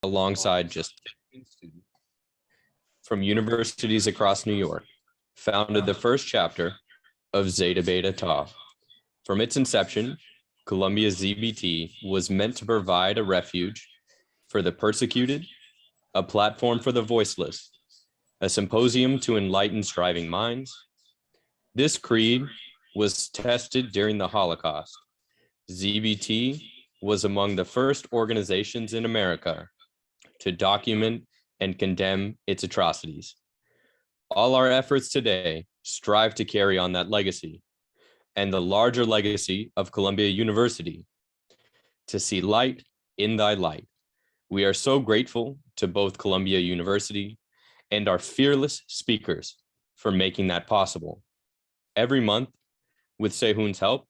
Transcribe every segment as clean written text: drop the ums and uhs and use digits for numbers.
alongside just 15 students from universities across New York, founded the first chapter of Zeta Beta Tau. From its inception, Columbia ZBT was meant to provide a refuge for the persecuted, a platform for the voiceless, a symposium to enlighten striving minds. This creed was tested during the Holocaust. ZBT was among the first organizations in America to document and condemn its atrocities. All our efforts today strive to carry on that legacy and the larger legacy of Columbia University, to see light in thy light. We are so grateful to both Columbia University and our fearless speakers for making that possible. Every month, with Sehun's help,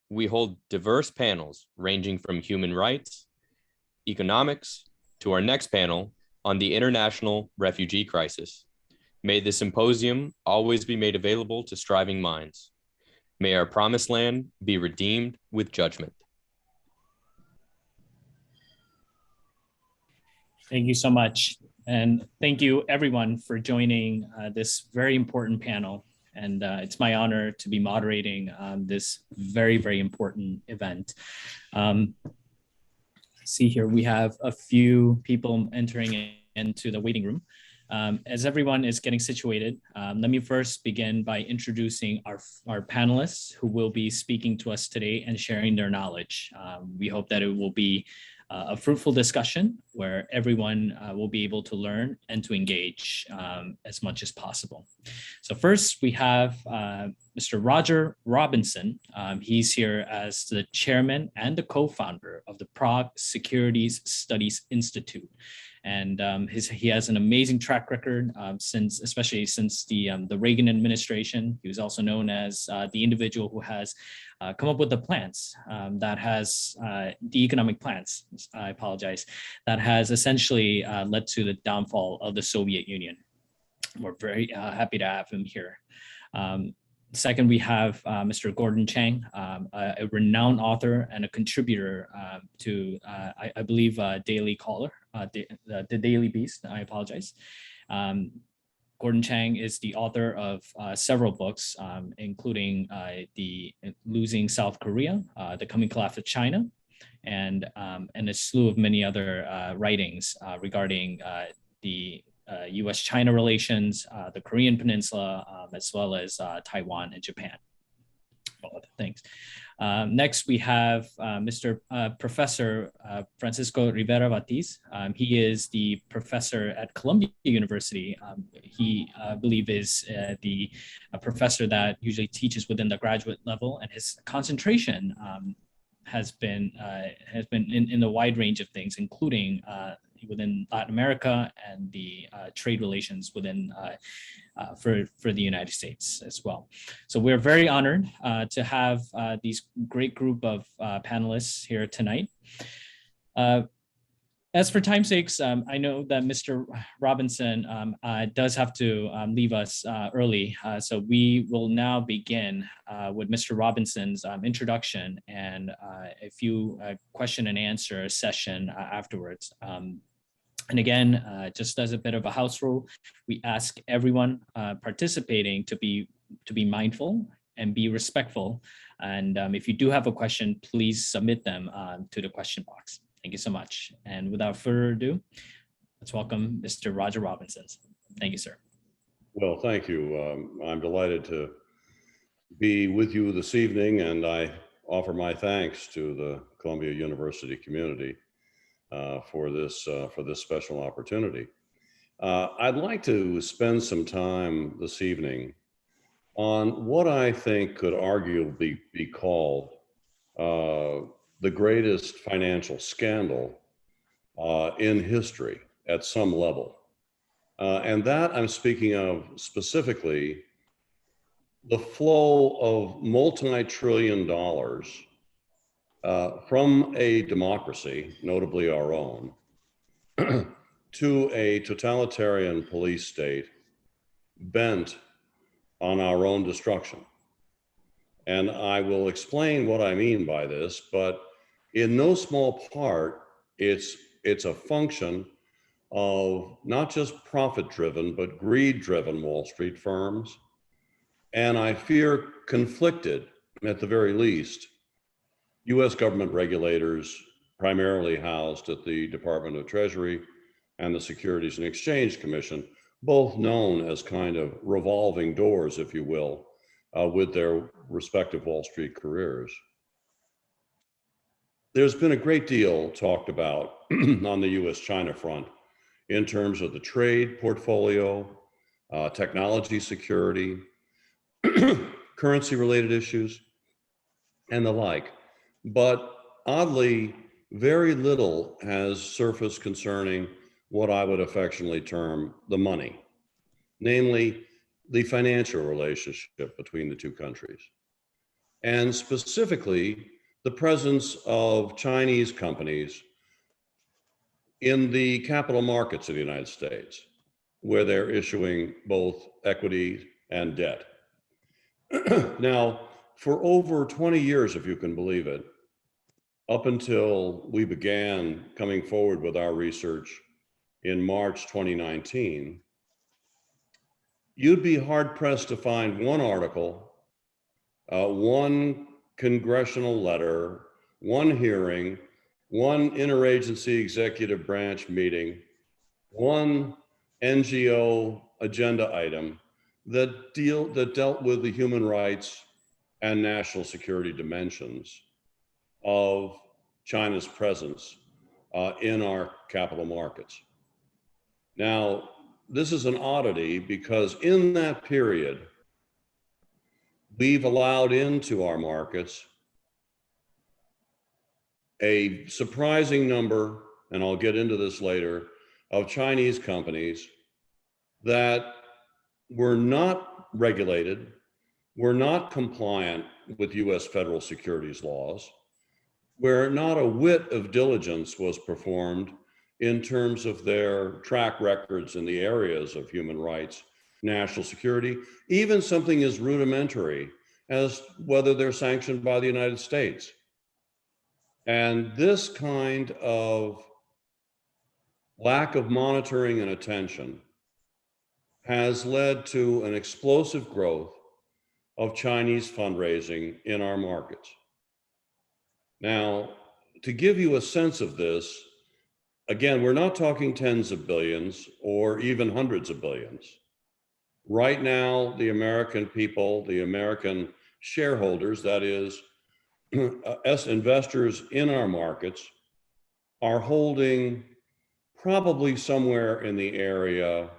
we hold diverse panels ranging from human rights, economics, to our next panel on the international refugee crisis. May the symposium always be made available to striving minds. May our promised land be redeemed with judgment. Thank you so much. And thank you everyone for joining this very important panel. And it's my honor to be moderating this very, very important event. See here, we have a few people entering into the waiting room. As everyone is getting situated, let me first begin by introducing our panelists who will be speaking to us today and sharing their knowledge. We hope that it will be a fruitful discussion where everyone will be able to learn and to engage as much as possible. So first we have Mr. Roger Robinson. He's here as the chairman and the co-founder of the Prague Securities Studies Institute. And he has an amazing track record especially since the Reagan administration. He was also known as the individual who has come up with the plans that has the economic plans, I apologize, that has essentially led to the downfall of the Soviet Union. We're very happy to have him here. Second, we have Mr. Gordon Chang, a renowned author and a contributor to, I believe, Daily Caller, the Daily Beast, I apologize. Gordon Chang is the author of several books, including the Losing South Korea, The Coming Collapse of China, and a slew of many other writings regarding the U.S.-China relations, the Korean Peninsula, as well as Taiwan and Japan, all other things. Next, we have Mr. Professor Francisco Rivera Vatiz. He is the professor at Columbia University. He, I believe, is the professor that usually teaches within the graduate level, and his concentration has been in the wide range of things, including within Latin America and the trade relations within for the United States as well. So we're very honored to have these great group of panelists here tonight. As for time's sakes, I know that Mr. Robinson does have to leave us early, so we will now begin with Mr. Robinson's introduction and a few question and answer session afterwards. And again, just as a bit of a house rule, we ask everyone participating to be mindful and be respectful. And if you do have a question, please submit them to the question box. Thank you so much. And without further ado, let's welcome Mr. Roger Robinson. Thank you, sir. Well, thank you. I'm delighted to be with you this evening, and I offer my thanks to the Columbia University community for this special opportunity. I'd like to spend some time this evening on what I think could arguably be called the greatest financial scandal in history at some level. And that I'm speaking of specifically the flow of multi-trillion dollars from a democracy, notably our own, to a totalitarian police state bent on our own destruction. And I will explain what I mean by this, but in no small part, it's it's a function of not just profit-driven, but greed-driven Wall Street firms. And I fear conflicted, at the very least, US government regulators, primarily housed at the Department of Treasury and the Securities and Exchange Commission, both known as kind of revolving doors, if you will, with their respective Wall Street careers. There's been a great deal talked about on the US-China front in terms of the trade portfolio, technology security, currency-related issues, and the like. But oddly, very little has surfaced concerning what I would affectionately term the money, namely the financial relationship between the two countries. And specifically, the presence of Chinese companies in the capital markets of the United States, where they're issuing both equity and debt. Now, for over 20 years, if you can believe it, up until we began coming forward with our research in March 2019, you'd be hard-pressed to find one article, one congressional letter, one hearing, one interagency executive branch meeting, one NGO agenda item that dealt with the human rights and national security dimensions of China's presence in our capital markets. Now, this is an oddity because in that period, we've allowed into our markets a surprising number, and I'll get into this later, of Chinese companies that were not regulated, were not compliant with US federal securities laws, where not a whit of diligence was performed in terms of their track records in the areas of human rights, national security, even something as rudimentary as whether they're sanctioned by the United States. And this kind of lack of monitoring and attention has led to an explosive growth of Chinese fundraising in our markets. Now, to give you a sense of this, again, we're not talking tens of billions or even hundreds of billions. Right now, the American people, the American shareholders, that is, us investors in our markets, are holding probably somewhere in the area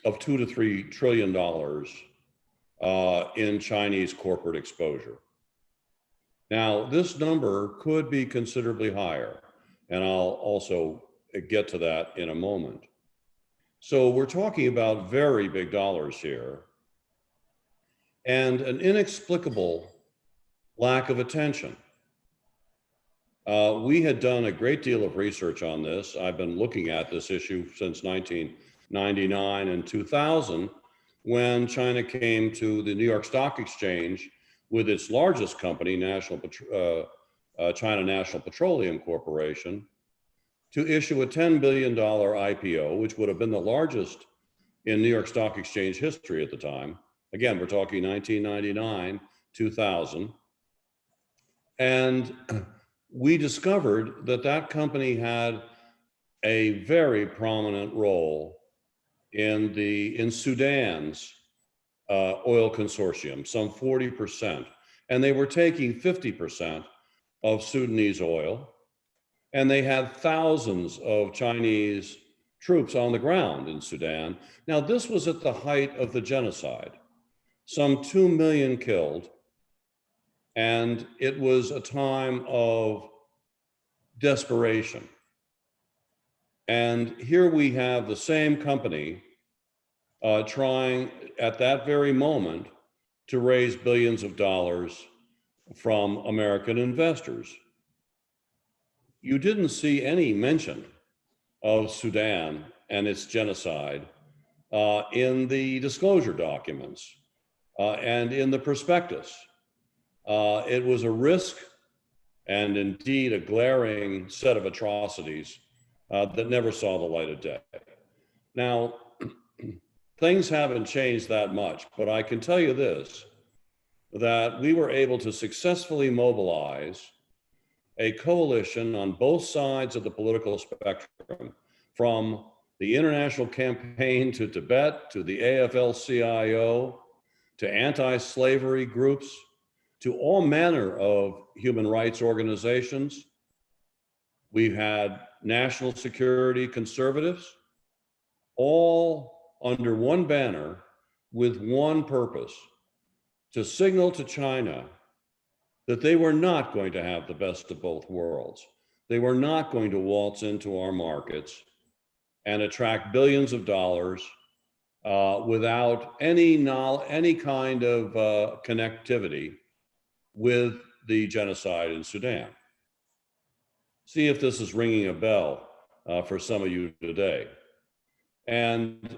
of $2 to $3 trillion in Chinese corporate exposure. Now, this number could be considerably higher, and I'll also get to that in a moment. So we're talking about very big dollars here, and an inexplicable lack of attention. We had done a great deal of research on this. I've been looking at this issue since 1999 and 2000, when China came to the New York Stock Exchange with its largest company, China National Petroleum Corporation, to issue a $10 billion IPO, which would have been the largest in New York Stock Exchange history at the time. Again, we're talking 1999, 2000. And we discovered that that company had a very prominent role in Sudan's oil consortium, some 40%. And they were taking 50% of Sudanese oil. And they had thousands of Chinese troops on the ground in Sudan. Now, this was at the height of the genocide, some 2 million killed. And it was a time of desperation. And here we have the same company trying at that very moment to raise billions of dollars from American investors. You didn't see any mention of Sudan and its genocide in the disclosure documents and in the prospectus. It was a risk and indeed a glaring set of atrocities that never saw the light of day. Now, things haven't changed that much, but I can tell you this, that we were able to successfully mobilize a coalition on both sides of the political spectrum, from the International Campaign to Tibet, to the AFL-CIO, to anti-slavery groups, to all manner of human rights organizations. We've had national security conservatives, all under one banner with one purpose: to signal to China that they were not going to have the best of both worlds. They were not going to waltz into our markets and attract billions of dollars without any kind of connectivity with the genocide in Sudan. See if this is ringing a bell for some of you today. And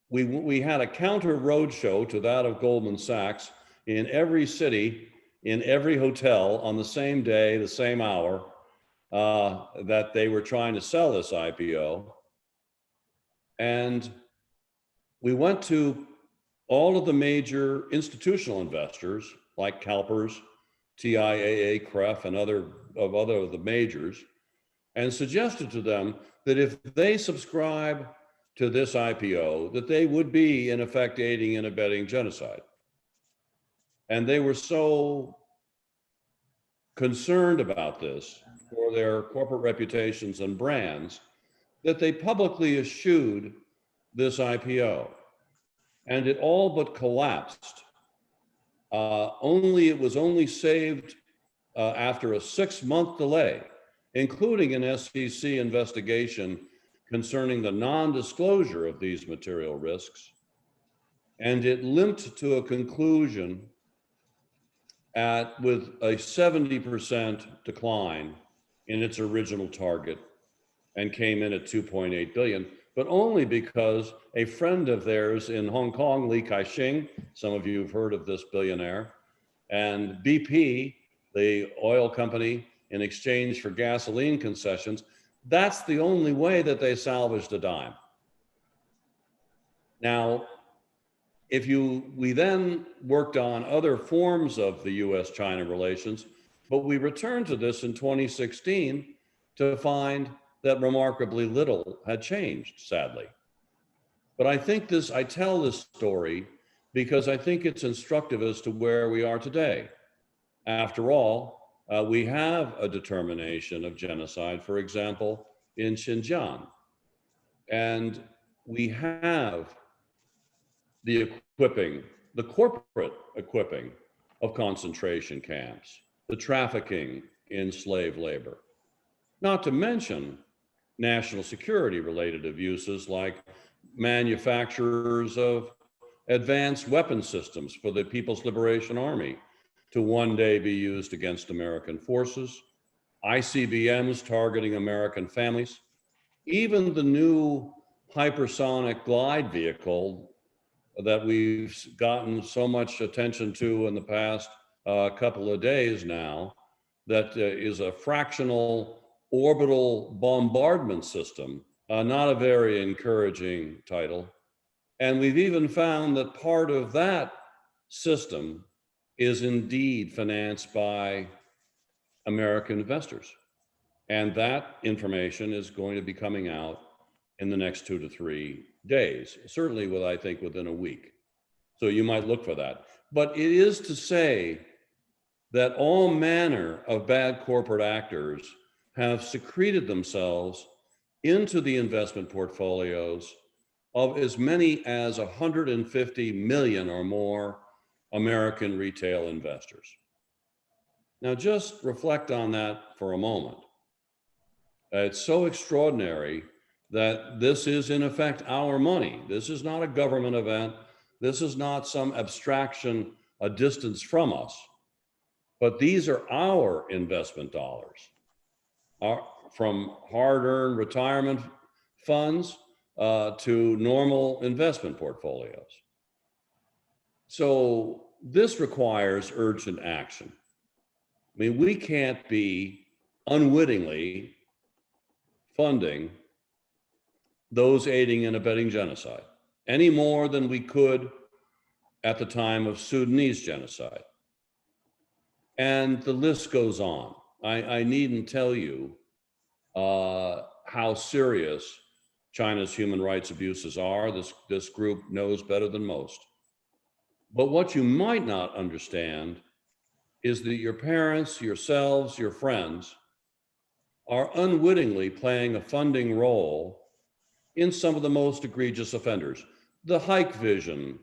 we had a counter roadshow to that of Goldman Sachs in every city, in every hotel on the same day, the same hour that they were trying to sell this IPO. And we went to all of the major institutional investors like CalPERS, TIAA, CREF, and other of the majors, and suggested to them that if they subscribe to this IPO, that they would be in effect aiding and abetting genocide. And they were so concerned about this for their corporate reputations and brands that they publicly eschewed this IPO. And it all but collapsed. It was only saved after a 6-month delay, including an SEC investigation concerning the non-disclosure of these material risks. And it limped to a conclusion with a 70% decline in its original target, and came in at 2.8 billion, but only because a friend of theirs in Hong Kong, Li Ka-shing, some of you have heard of this billionaire, and BP, the oil company, in exchange for gasoline concessions, that's the only way that they salvaged a dime. Now, we then worked on other forms of the US-China relations, but we returned to this in 2016 to find that remarkably little had changed, sadly. But I tell this story because I think it's instructive as to where we are today. After all, we have a determination of genocide, for example, in Xinjiang. And we have the corporate equipping of concentration camps, the trafficking in slave labor, not to mention national security related abuses like manufacturers of advanced weapon systems for the People's Liberation Army to one day be used against American forces, ICBMs targeting American families, even the new hypersonic glide vehicle that we've gotten so much attention to in the past couple of days now, that is a fractional orbital bombardment system, not a very encouraging title. And we've even found that part of that system is indeed financed by American investors. And that information is going to be coming out in the next 2 to 3 days, certainly I think within a week. So you might look for that. But it is to say that all manner of bad corporate actors have secreted themselves into the investment portfolios of as many as 150 million or more American retail investors. Now just reflect on that for a moment. It's so extraordinary that this is in effect our money. This is not a government event. This is not some abstraction a distance from us, but these are our investment dollars, from hard-earned retirement funds to normal investment portfolios. So this requires urgent action. I mean, we can't be unwittingly funding those aiding and abetting genocide any more than we could at the time of Sudanese genocide. And the list goes on. I needn't tell you how serious China's human rights abuses are. This group knows better than most. But what you might not understand is that your parents, yourselves, your friends are unwittingly playing a funding role in some of the most egregious offenders. The Hike Vision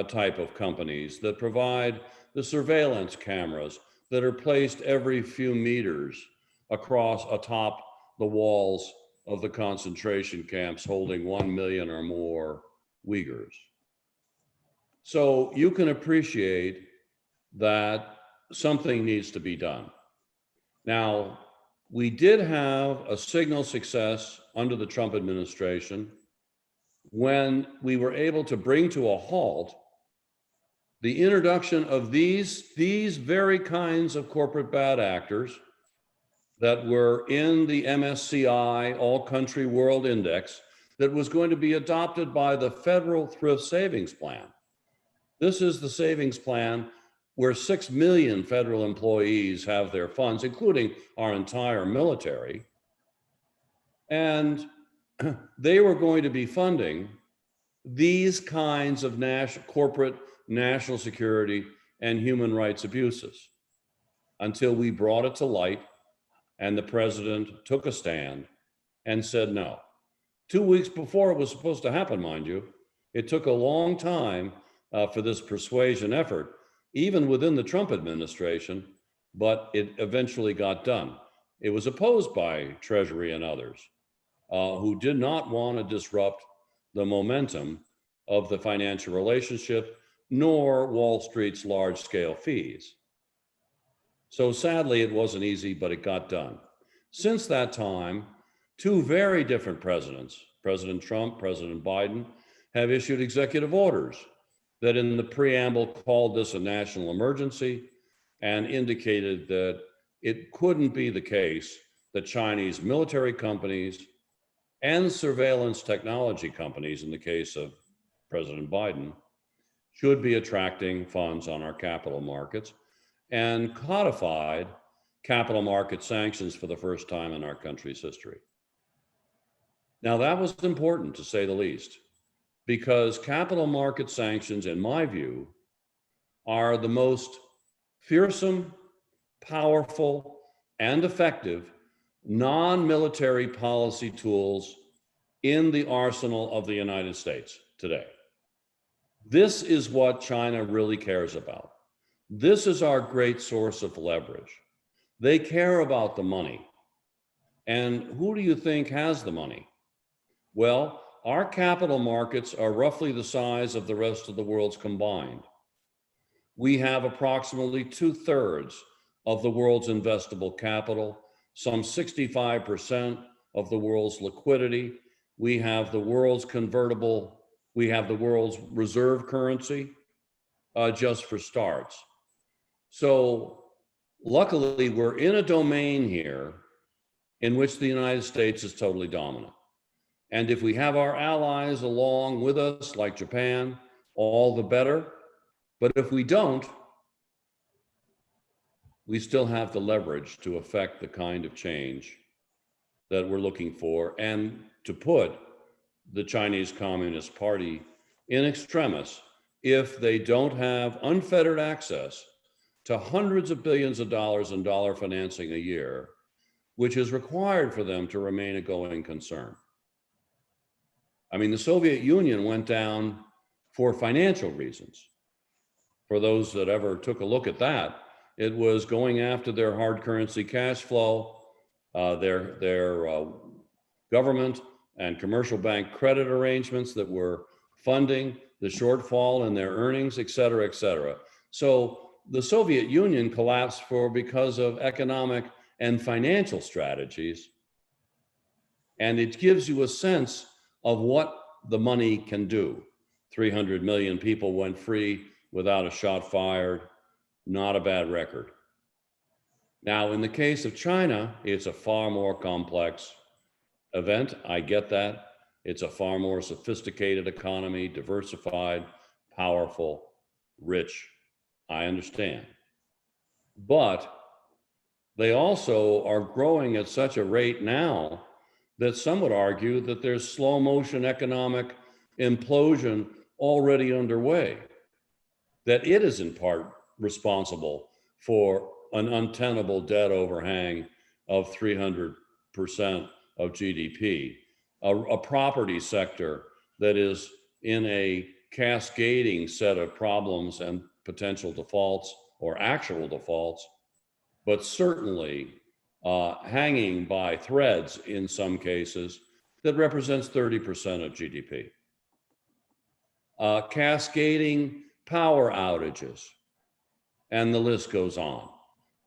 type of companies that provide the surveillance cameras that are placed every few meters across atop the walls of the concentration camps holding 1 million or more Uyghurs. So you can appreciate that something needs to be done. Now, we did have a signal success under the Trump administration when we were able to bring to a halt the introduction of these very kinds of corporate bad actors that were in the MSCI All Country World Index that was going to be adopted by the Federal Thrift Savings Plan. This is the savings plan where 6 million federal employees have their funds, including our entire military. And they were going to be funding these kinds of corporate national security and human rights abuses until we brought it to light and the president took a stand and said no. 2 weeks before it was supposed to happen, mind you, it took a long time for this persuasion effort, even within the Trump administration, but it eventually got done. It was opposed by Treasury and others who did not want to disrupt the momentum of the financial relationship, nor Wall Street's large-scale fees. So sadly, it wasn't easy, but it got done. Since that time, two very different presidents, President Trump, President Biden, have issued executive orders that in the preamble called this a national emergency and indicated that it couldn't be the case that Chinese military companies and surveillance technology companies, in the case of President Biden, should be attracting funds on our capital markets, and codified capital market sanctions for the first time in our country's history. Now, that was important, to say the least, because capital market sanctions, in my view, are the most fearsome, powerful, and effective non-military policy tools in the arsenal of the United States today. This is what China really cares about. This is our great source of leverage. They care about the money. And who do you think has the money? Well, our capital markets are roughly the size of the rest of the world's combined. We have approximately 2/3 of the world's investable capital, some 65% of the world's liquidity. We have the world's reserve currency, just for starts. So luckily, we're in a domain here in which the United States is totally dominant. And if we have our allies along with us, like Japan, all the better. But if we don't, we still have the leverage to affect the kind of change that we're looking for and to put the Chinese Communist Party in extremis if they don't have unfettered access to hundreds of billions of dollars in dollar financing a year, which is required for them to remain a going concern. I mean, the Soviet Union went down for financial reasons. For those that ever took a look at that, it was going after their hard currency cash flow, their government and commercial bank credit arrangements that were funding the shortfall in their earnings, et cetera, et cetera. So the Soviet Union collapsed because of economic and financial strategies. And it gives you a sense of what the money can do. 300 million people went free without a shot fired, not a bad record. Now, in the case of China, it's a far more complex event. I get that. It's a far more sophisticated economy, diversified, powerful, rich. I understand. But they also are growing at such a rate now that some would argue that there's slow motion economic implosion already underway, that it is in part responsible for an untenable debt overhang of 300% of GDP, a property sector that is in a cascading set of problems and potential defaults or actual defaults, but certainly hanging by threads in some cases that represents 30% of GDP. Cascading power outages, and the list goes on.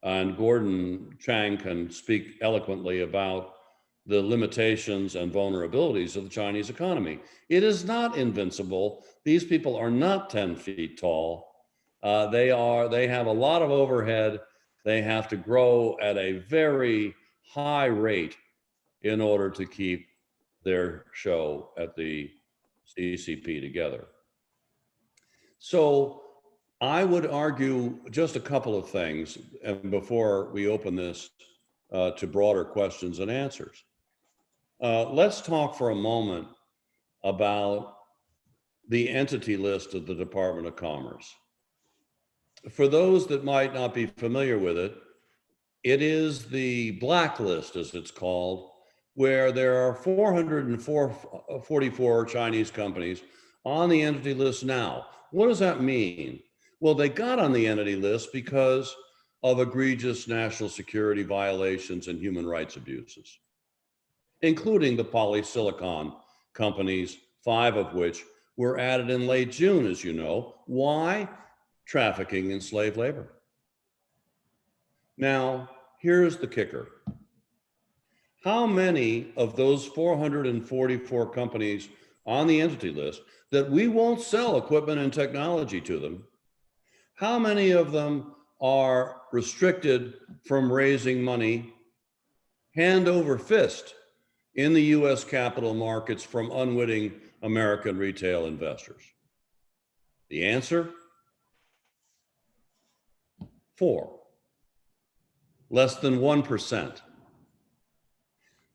And Gordon Chang can speak eloquently about the limitations and vulnerabilities of the Chinese economy. It is not invincible. These people are not 10 feet tall. They have a lot of overhead. They have to grow at a very high rate in order to keep their show at the CCP together. So I would argue just a couple of things before we open this to broader questions and answers. Let's talk for a moment about the entity list of the Department of Commerce. For those that might not be familiar with it, it is the blacklist, as it's called, where there are 444 Chinese companies on the entity list now. What does that mean? Well, they got on the entity list because of egregious national security violations and human rights abuses, including the polysilicon companies, 5 of which were added in late June, as you know. Why? Trafficking in slave labor. Now, here's the kicker. How many of those 444 companies on the entity list that we won't sell equipment and technology to them, how many of them are restricted from raising money hand over fist in the US capital markets from unwitting American retail investors? The answer? 4. Less than 1%.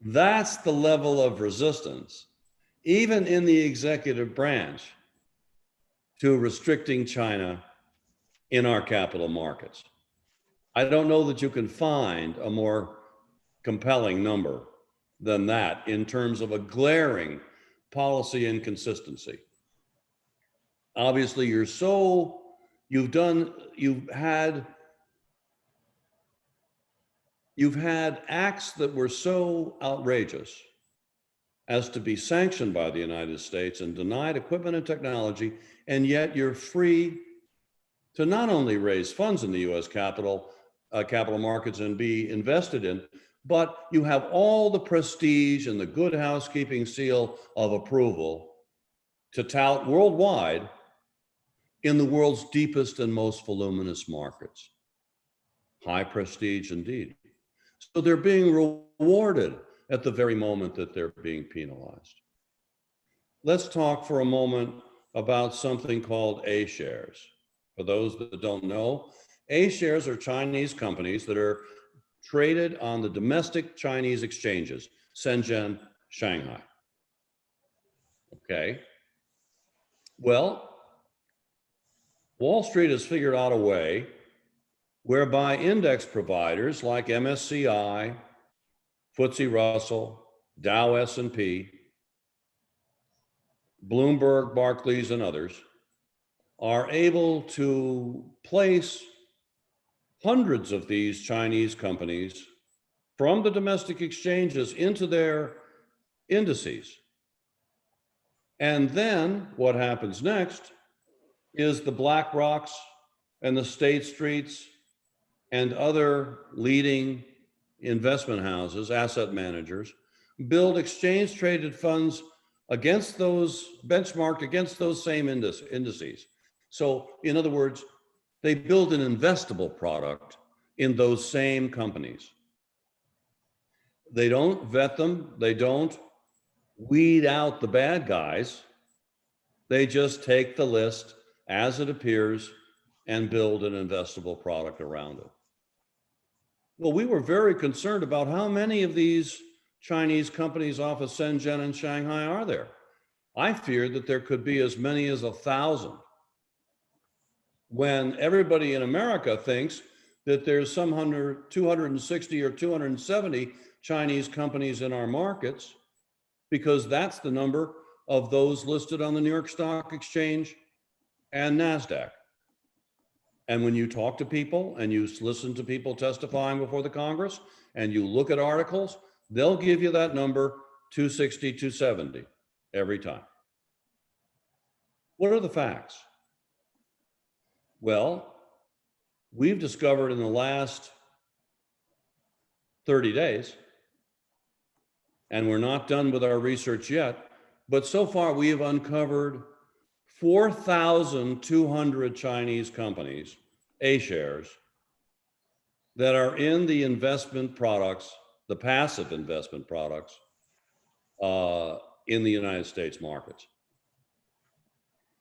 That's the level of resistance, even in the executive branch, to restricting China in our capital markets. I don't know that you can find a more compelling number than that in terms of a glaring policy inconsistency. Obviously, you've had acts that were so outrageous as to be sanctioned by the United States and denied equipment and technology, and yet you're free to not only raise funds in the US capital markets and be invested in, but you have all the prestige and the good housekeeping seal of approval to tout worldwide in the world's deepest and most voluminous markets. High prestige indeed. So they're being rewarded at the very moment that they're being penalized. Let's talk for a moment about something called A shares. For those that don't know, A shares are Chinese companies that are traded on the domestic Chinese exchanges, Shenzhen, Shanghai. Okay. Well, Wall Street has figured out a way whereby index providers like MSCI, FTSE Russell, Dow S&P, Bloomberg, Barclays, and others are able to place hundreds of these Chinese companies from the domestic exchanges into their indices. And then what happens next is the BlackRocks and the State Streets and other leading investment houses, asset managers, build exchange traded funds against those, benchmarked against those same indices. So in other words, they build an investable product in those same companies. They don't vet them. They don't weed out the bad guys. They just take the list as it appears and build an investable product around it. Well, we were very concerned about how many of these Chinese companies off of Shenzhen and Shanghai are there. I feared that there could be as many as 1,000. When everybody in America thinks that there's some 260 or 270 Chinese companies in our markets, because that's the number of those listed on the New York Stock Exchange and NASDAQ. And when you talk to people and you listen to people testifying before the Congress and you look at articles, they'll give you that number 260, 270 every time. What are the facts? Well, we've discovered in the last 30 days, and we're not done with our research yet, but so far we have uncovered 4,200 Chinese companies, A-shares, that are in the investment products, the passive investment products, in the United States markets.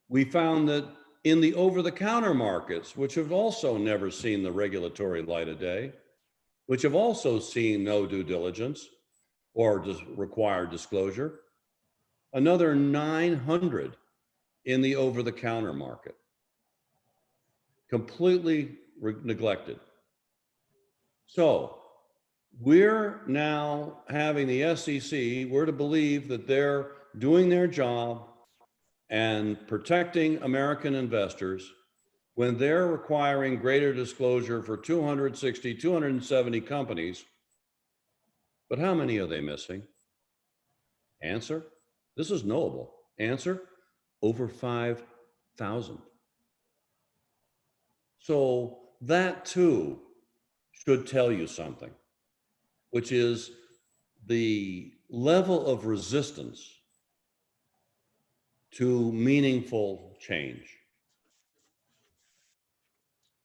We found that in the over-the-counter markets, which have also never seen the regulatory light of day, which have also seen no due diligence or required disclosure, another 900 in the over-the-counter market, completely neglected. So we're now having the SEC, we're to believe that they're doing their job and protecting American investors when they're requiring greater disclosure for 260, 270 companies. But how many are they missing? Answer, this is knowable. Answer, over 5,000. So that too should tell you something, which is the level of resistance to meaningful change.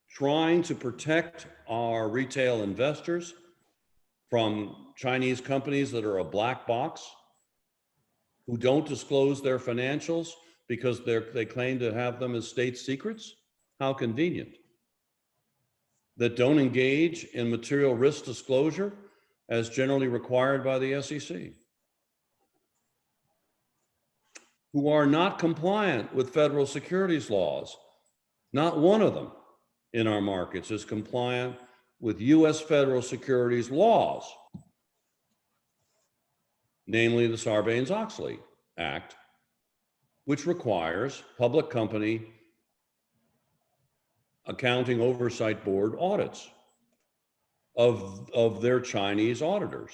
Trying to protect our retail investors from Chinese companies that are a black box, who don't disclose their financials because they claim to have them as state secrets. How convenient. That don't engage in material risk disclosure as generally required by the SEC. Who are not compliant with federal securities laws. Not one of them in our markets is compliant with US federal securities laws, namely the Sarbanes-Oxley Act, which requires public company accounting oversight board audits of their Chinese auditors.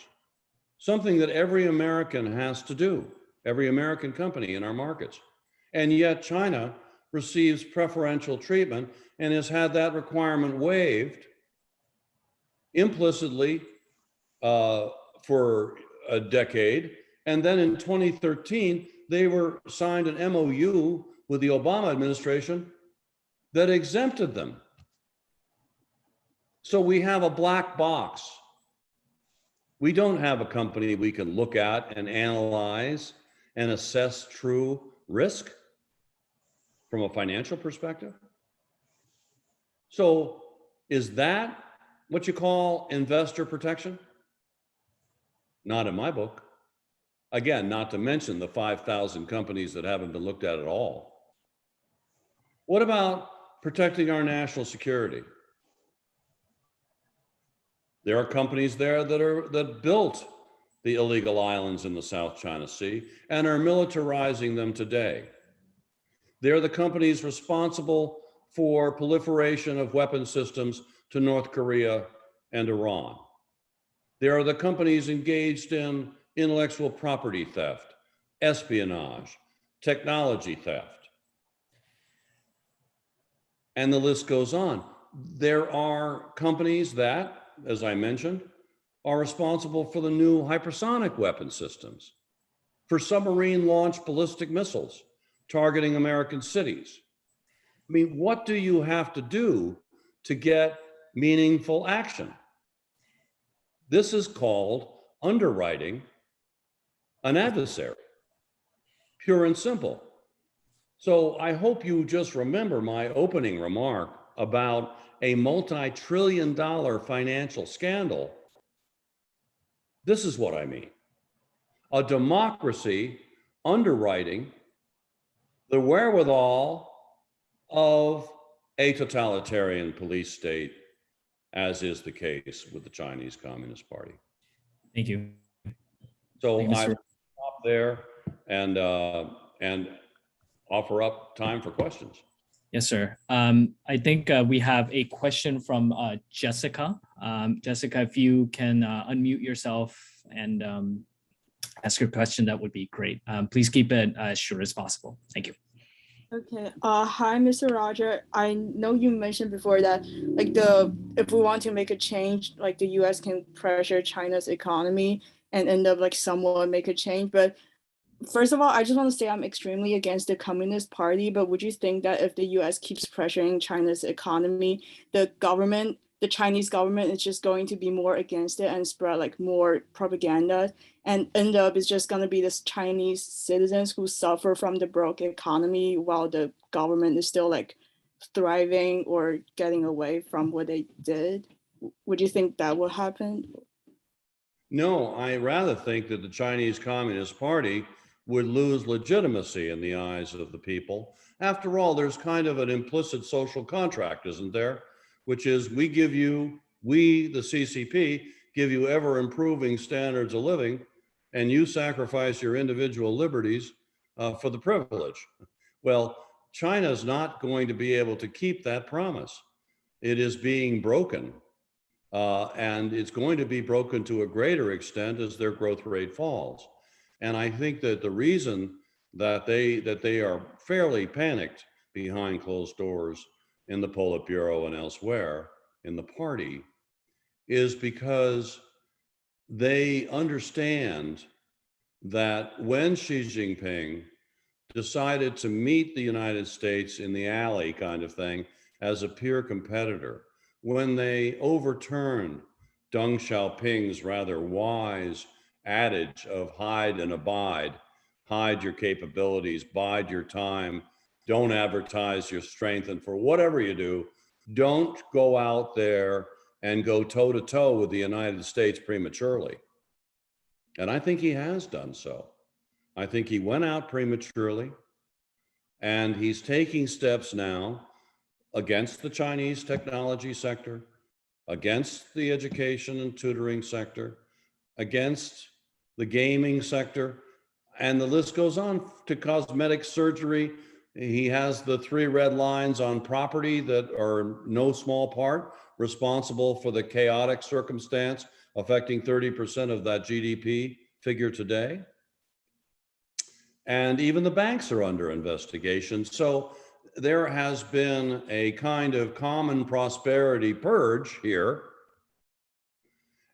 Something that every American has to do, every American company in our markets. And yet China receives preferential treatment and has had that requirement waived implicitly for a decade. And then in 2013, they were signed an MOU with the Obama administration that exempted them. So we have a black box. We don't have a company we can look at and analyze and assess true risk from a financial perspective. So is that what you call investor protection? Not in my book. Again, not to mention the 5,000 companies that haven't been looked at all. What about protecting our national security? There are companies there that built the illegal islands in the South China Sea and are militarizing them today. They're the companies responsible for proliferation of weapon systems to North Korea and Iran. There are the companies engaged in intellectual property theft, espionage, technology theft. And the list goes on. There are companies that, as I mentioned, are responsible for the new hypersonic weapon systems, for submarine-launched ballistic missiles targeting American cities. I mean, what do you have to do to get meaningful action. This is called underwriting an adversary, pure and simple. So I hope you just remember my opening remark about a multi-trillion-dollar financial scandal. This is what I mean. A democracy underwriting the wherewithal of a totalitarian police state, as is the case with the Chinese Communist Party. Thank you. So Thank you, I Mr. will stop there and offer up time for questions. Yes, sir. I think we have a question from Jessica. Jessica, if you can unmute yourself and ask your question, that would be great. Please keep it as short as possible. Thank you. Okay. Hi, Mr. Roger. I know you mentioned before that if we want to make a change, like the US can pressure China's economy and end up like somewhat make a change. But first of all, I just want to say I'm extremely against the Communist Party, but would you think that if the US keeps pressuring China's economy, the Chinese government is just going to be more against it and spread like more propaganda and end up it's just going to be this Chinese citizens who suffer from the broke economy while the government is still like thriving or getting away from what they did? Would you think that will happen? No, I rather think that the Chinese Communist Party would lose legitimacy in the eyes of the people. After all, there's kind of an implicit social contract, isn't there? Which is we, the CCP, give you ever improving standards of living, and you sacrifice your individual liberties for the privilege. Well, China's not going to be able to keep that promise. It is being broken. And it's going to be broken to a greater extent as their growth rate falls. And I think that the reason that they are fairly panicked behind closed doors in the Politburo and elsewhere in the party is because they understand that when Xi Jinping decided to meet the United States in the alley kind of thing as a peer competitor, when they overturned Deng Xiaoping's rather wise adage of hide and abide, hide your capabilities, bide your time, don't advertise your strength, and for whatever you do, don't go out there and go toe-to-toe with the United States prematurely. And I think he has done so. I think he went out prematurely, and he's taking steps now against the Chinese technology sector, against the education and tutoring sector, against the gaming sector, and the list goes on to cosmetic surgery. He has the 3 red lines on property that are no small part responsible for the chaotic circumstance affecting 30% of that GDP figure today. And even the banks are under investigation. So there has been a kind of common prosperity purge here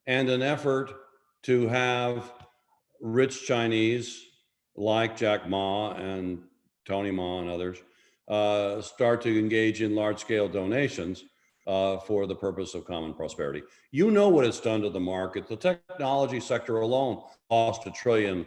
and an effort to have rich Chinese like Jack Ma and Tony Ma and others start to engage in large-scale donations for the purpose of common prosperity. You know what it's done to the market. The technology sector alone lost $1.5 trillion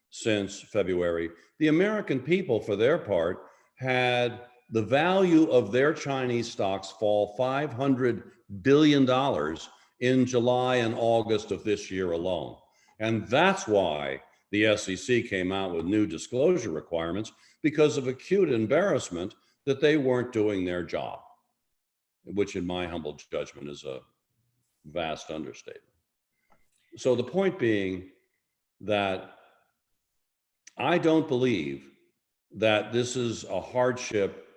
since February. The American people, for their part, had the value of their Chinese stocks fall $500 billion in July and August of this year alone. And that's why the SEC came out with new disclosure requirements, because of acute embarrassment that they weren't doing their job, which in my humble judgment is a vast understatement. So the point being that I don't believe that this is a hardship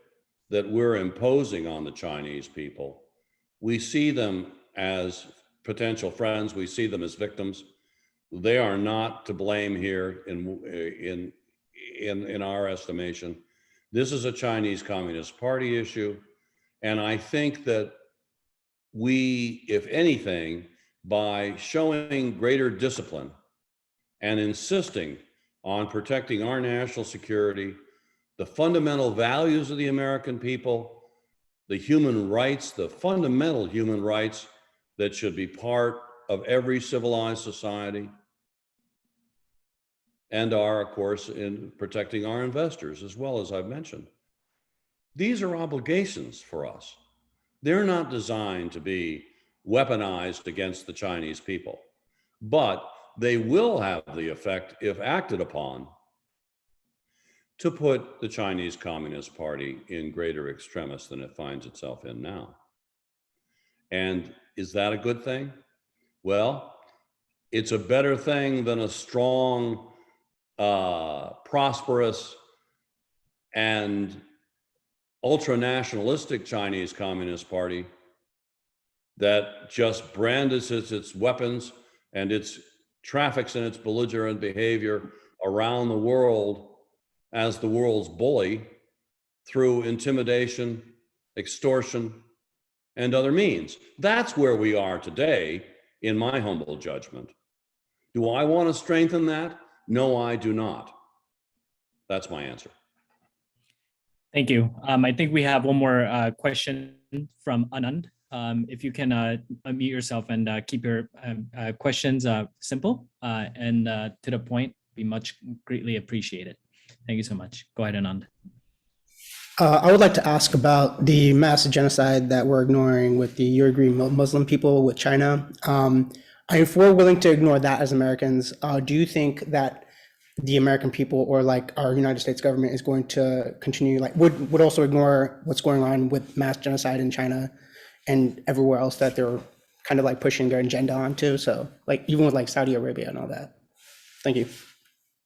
that we're imposing on the Chinese people. We see them as potential friends. We see them as victims. They are not to blame here in our estimation. This is a Chinese Communist Party issue. And I think that we, if anything, by showing greater discipline and insisting on protecting our national security, the fundamental values of the American people, the human rights, the fundamental human rights that should be part of every civilized society, and are, of course, in protecting our investors as well, as I've mentioned. These are obligations for us. They're not designed to be weaponized against the Chinese people, but they will have the effect, if acted upon, to put the Chinese Communist Party in greater extremis than it finds itself in now. And is that a good thing? Well, it's a better thing than a strong, prosperous, and ultra-nationalistic Chinese Communist Party that just brandishes its weapons and its traffics in its belligerent behavior around the world as the world's bully through intimidation, extortion, and other means. That's where we are today, in my humble judgment. Do I want to strengthen that? No, I do not. That's my answer. Thank you. I think we have one more question from Anand. If you can unmute yourself and keep your questions simple and to the point, be much greatly appreciated. Thank you so much. Go ahead, Anand. I would like to ask about the massive genocide that we're ignoring with the Uyghur Muslim people with China. If we're willing to ignore that as Americans, do you think that the American people or like our United States government is going to continue, like would also ignore what's going on with mass genocide in China and everywhere else that they're kind of like pushing their agenda onto? So like even with like Saudi Arabia and all that. Thank you.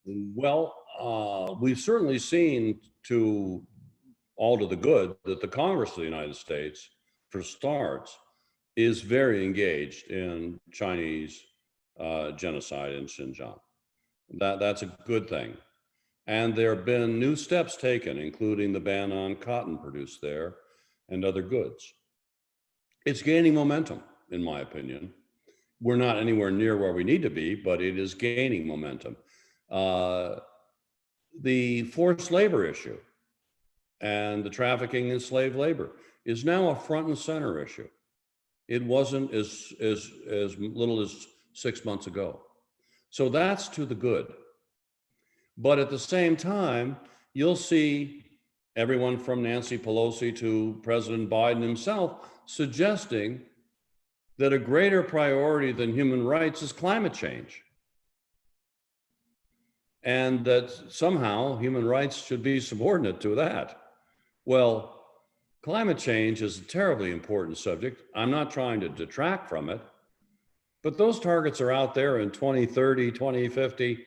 Well, we've certainly seen to all to the good that the Congress of the United States, for starts, is very engaged in Chinese genocide in Xinjiang. That's a good thing. And there have been new steps taken, including the ban on cotton produced there and other goods. It's gaining momentum, in my opinion. We're not anywhere near where we need to be, but it is gaining momentum. The forced labor issue and the trafficking in slave labor is now a front and center issue. It wasn't as little as 6 months ago. So that's to the good. But at the same time, you'll see everyone from Nancy Pelosi to President Biden himself suggesting that a greater priority than human rights is climate change. And that somehow human rights should be subordinate to that. Well, climate change is a terribly important subject. I'm not trying to detract from it, but those targets are out there in 2030, 2050.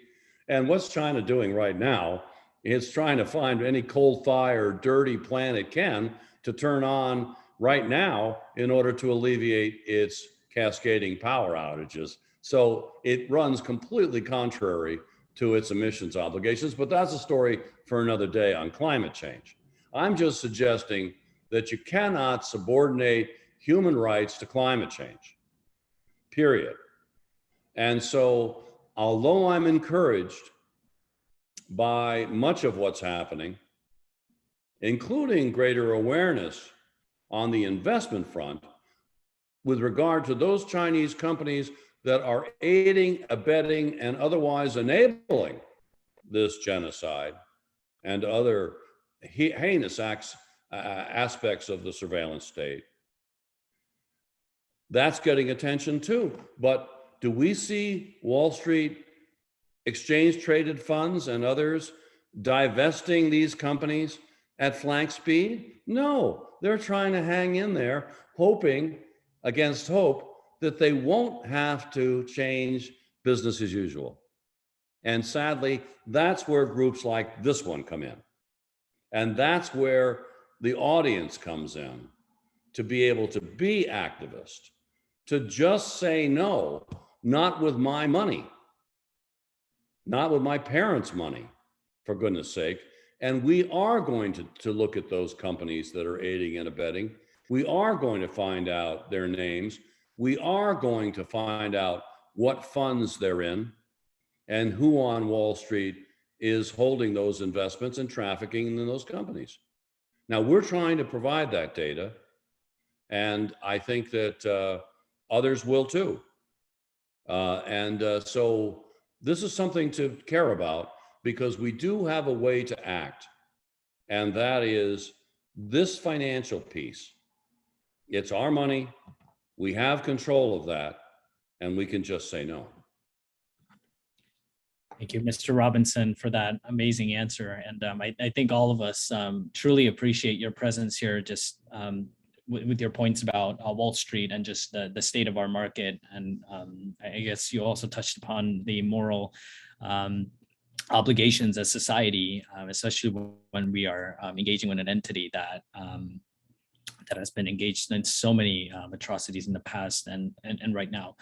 And what's China doing right now? It's trying to find any coal-fired, dirty plant it can to turn on right now in order to alleviate its cascading power outages. So it runs completely contrary to its emissions obligations, but that's a story for another day on climate change. I'm just suggesting that you cannot subordinate human rights to climate change, period. And so, although I'm encouraged by much of what's happening, including greater awareness on the investment front with regard to those Chinese companies that are aiding, abetting, and otherwise enabling this genocide and other heinous aspects of the surveillance state. That's getting attention too. But do we see Wall Street exchange traded funds and others divesting these companies at flank speed? No, they're trying to hang in there, hoping against hope that they won't have to change business as usual. And sadly, that's where groups like this one come in. And that's where the audience comes in, to be able to be activist, to just say no, not with my money, not with my parents' money, for goodness sake. And we are going to look at those companies that are aiding and abetting. We are going to find out their names. We are going to find out what funds they're in and who on Wall Street is holding those investments and trafficking in those companies. Now, we're trying to provide that data. And I think that others will too. So this is something to care about, because we do have a way to act. And that is this financial piece. It's our money. We have control of that, and we can just say no. Thank you, Mr. Robinson, for that amazing answer. And I think all of us truly appreciate your presence here, just with your points about Wall Street and just the state of our market. And I guess you also touched upon the moral obligations as society, especially when we are engaging with an entity that that has been engaged in so many atrocities in the past and right now.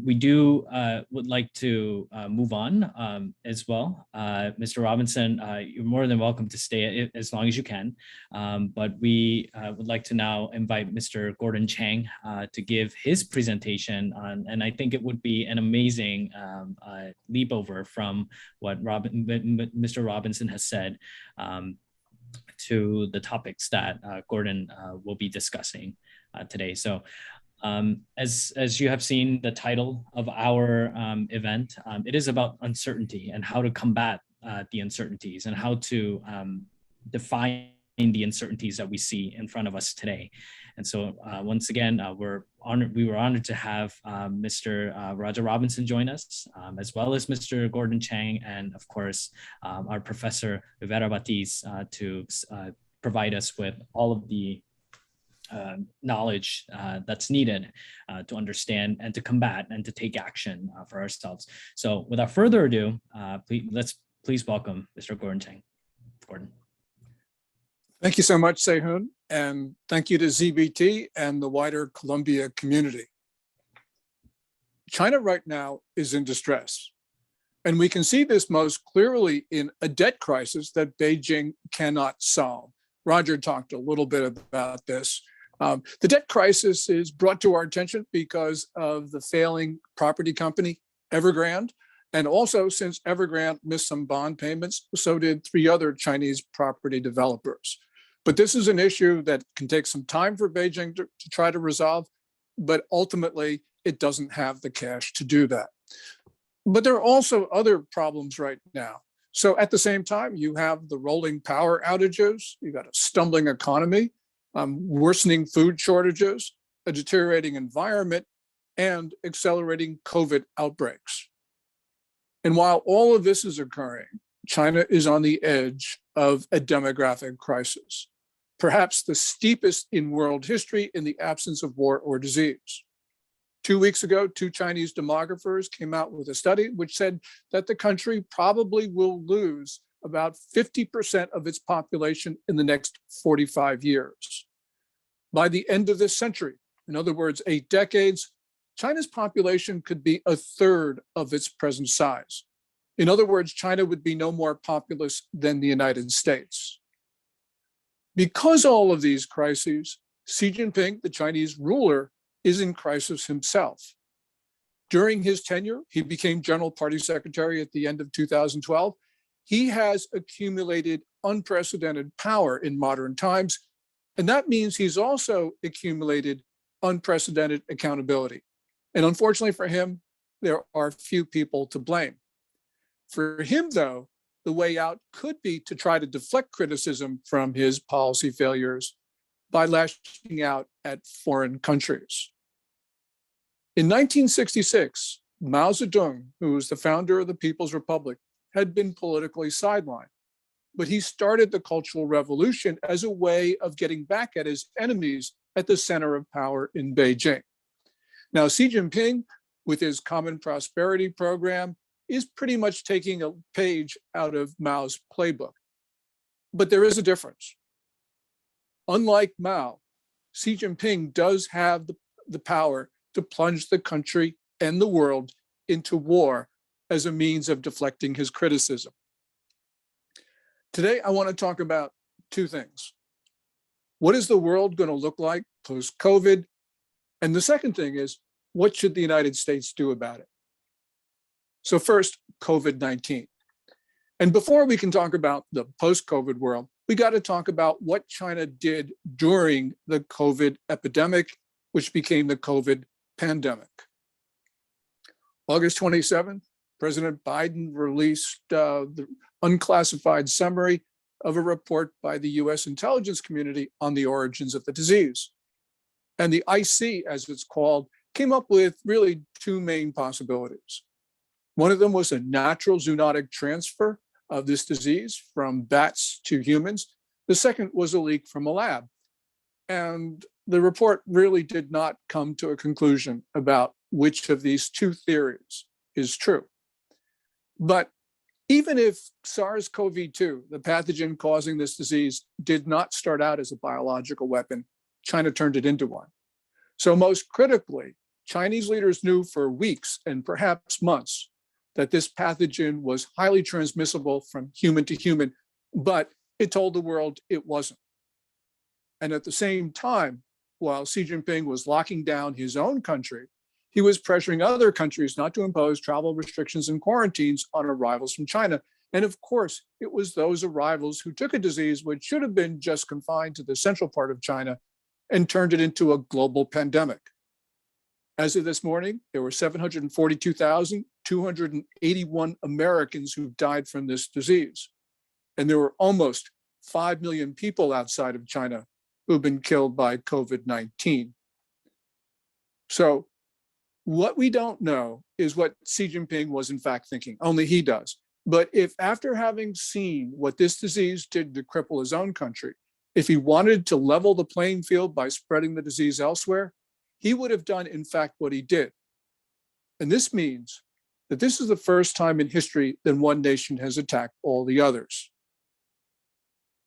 We do would like to move on as well. Mr. Robinson, you're more than welcome to stay as long as you can, but we would like to now invite Mr. Gordon Chang to give his presentation on, and I think it would be an amazing leap over from what Mr. Robinson has said to the topics that Gordon will be discussing today. So as you have seen the title of our event, it is about uncertainty and how to combat the uncertainties and how to define the uncertainties that we see in front of us today. And so once again, we were honored to have Mr. Roger Robinson join us, as well as Mr. Gordon Chang, and of course, our Professor Rivera Batiz to provide us with all of the knowledge that's needed to understand and to combat and to take action for ourselves. So without further ado, please welcome Mr. Gordon Chang. Gordon. Thank you so much, Sehun, and thank you to ZBT and the wider Columbia community. China right now is in distress, and we can see this most clearly in a debt crisis that Beijing cannot solve. Roger talked a little bit about this. The debt crisis is brought to our attention because of the failing property company, Evergrande. And also, since Evergrande missed some bond payments, so did 3 other Chinese property developers. But this is an issue that can take some time for Beijing to try to resolve, but ultimately it doesn't have the cash to do that. But there are also other problems right now. So at the same time, you have the rolling power outages, you got a stumbling economy, worsening food shortages, a deteriorating environment, and accelerating COVID outbreaks. And while all of this is occurring, China is on the edge of a demographic crisis, perhaps the steepest in world history in the absence of war or disease. 2 weeks ago, 2 Chinese demographers came out with a study which said that the country probably will lose about 50% of its population in the next 45 years. By the end of this century, in other words, 8 decades, China's population could be 1/3 of its present size. In other words, China would be no more populous than the United States. Because all of these crises, Xi Jinping, the Chinese ruler, is in crisis himself. During his tenure, he became General Party Secretary at the end of 2012. He has accumulated unprecedented power in modern times, and that means he's also accumulated unprecedented accountability. And unfortunately for him, there are few people to blame. For him, though, the way out could be to try to deflect criticism from his policy failures by lashing out at foreign countries. In 1966, Mao Zedong, who was the founder of the People's Republic, had been politically sidelined, but he started the Cultural Revolution as a way of getting back at his enemies at the center of power in Beijing. Now, Xi Jinping, with his Common Prosperity Program, is pretty much taking a page out of Mao's playbook. But there is a difference. Unlike Mao, Xi Jinping does have the power to plunge the country and the world into war as a means of deflecting his criticism. Today, I want to talk about 2 things. What is the world going to look like post-COVID? And the second thing is, what should the United States do about it? So first, COVID-19. And before we can talk about the post-COVID world, we got to talk about what China did during the COVID epidemic, which became the COVID pandemic. August 27th, President Biden released the unclassified summary of a report by the US intelligence community on the origins of the disease. And the IC, as it's called, came up with really two main possibilities. One of them was a natural zoonotic transfer of this disease from bats to humans. The second was a leak from a lab. And the report really did not come to a conclusion about which of these two theories is true. But even if SARS-CoV-2, the pathogen causing this disease, did not start out as a biological weapon, China turned it into one. So most critically, Chinese leaders knew for weeks and perhaps months that this pathogen was highly transmissible from human to human, but it told the world it wasn't. And at the same time, while Xi Jinping was locking down his own country, he was pressuring other countries not to impose travel restrictions and quarantines on arrivals from China. And of course, it was those arrivals who took a disease which should have been just confined to the central part of China and turned it into a global pandemic. As of this morning, there were 742,281 Americans who died from this disease. And there were almost 5 million people outside of China who've been killed by COVID-19. So what we don't know is what Xi Jinping was in fact thinking, only he does. But if after having seen what this disease did to cripple his own country, if he wanted to level the playing field by spreading the disease elsewhere, he would have done, in fact, what he did. And this means that this is the first time in history that one nation has attacked all the others.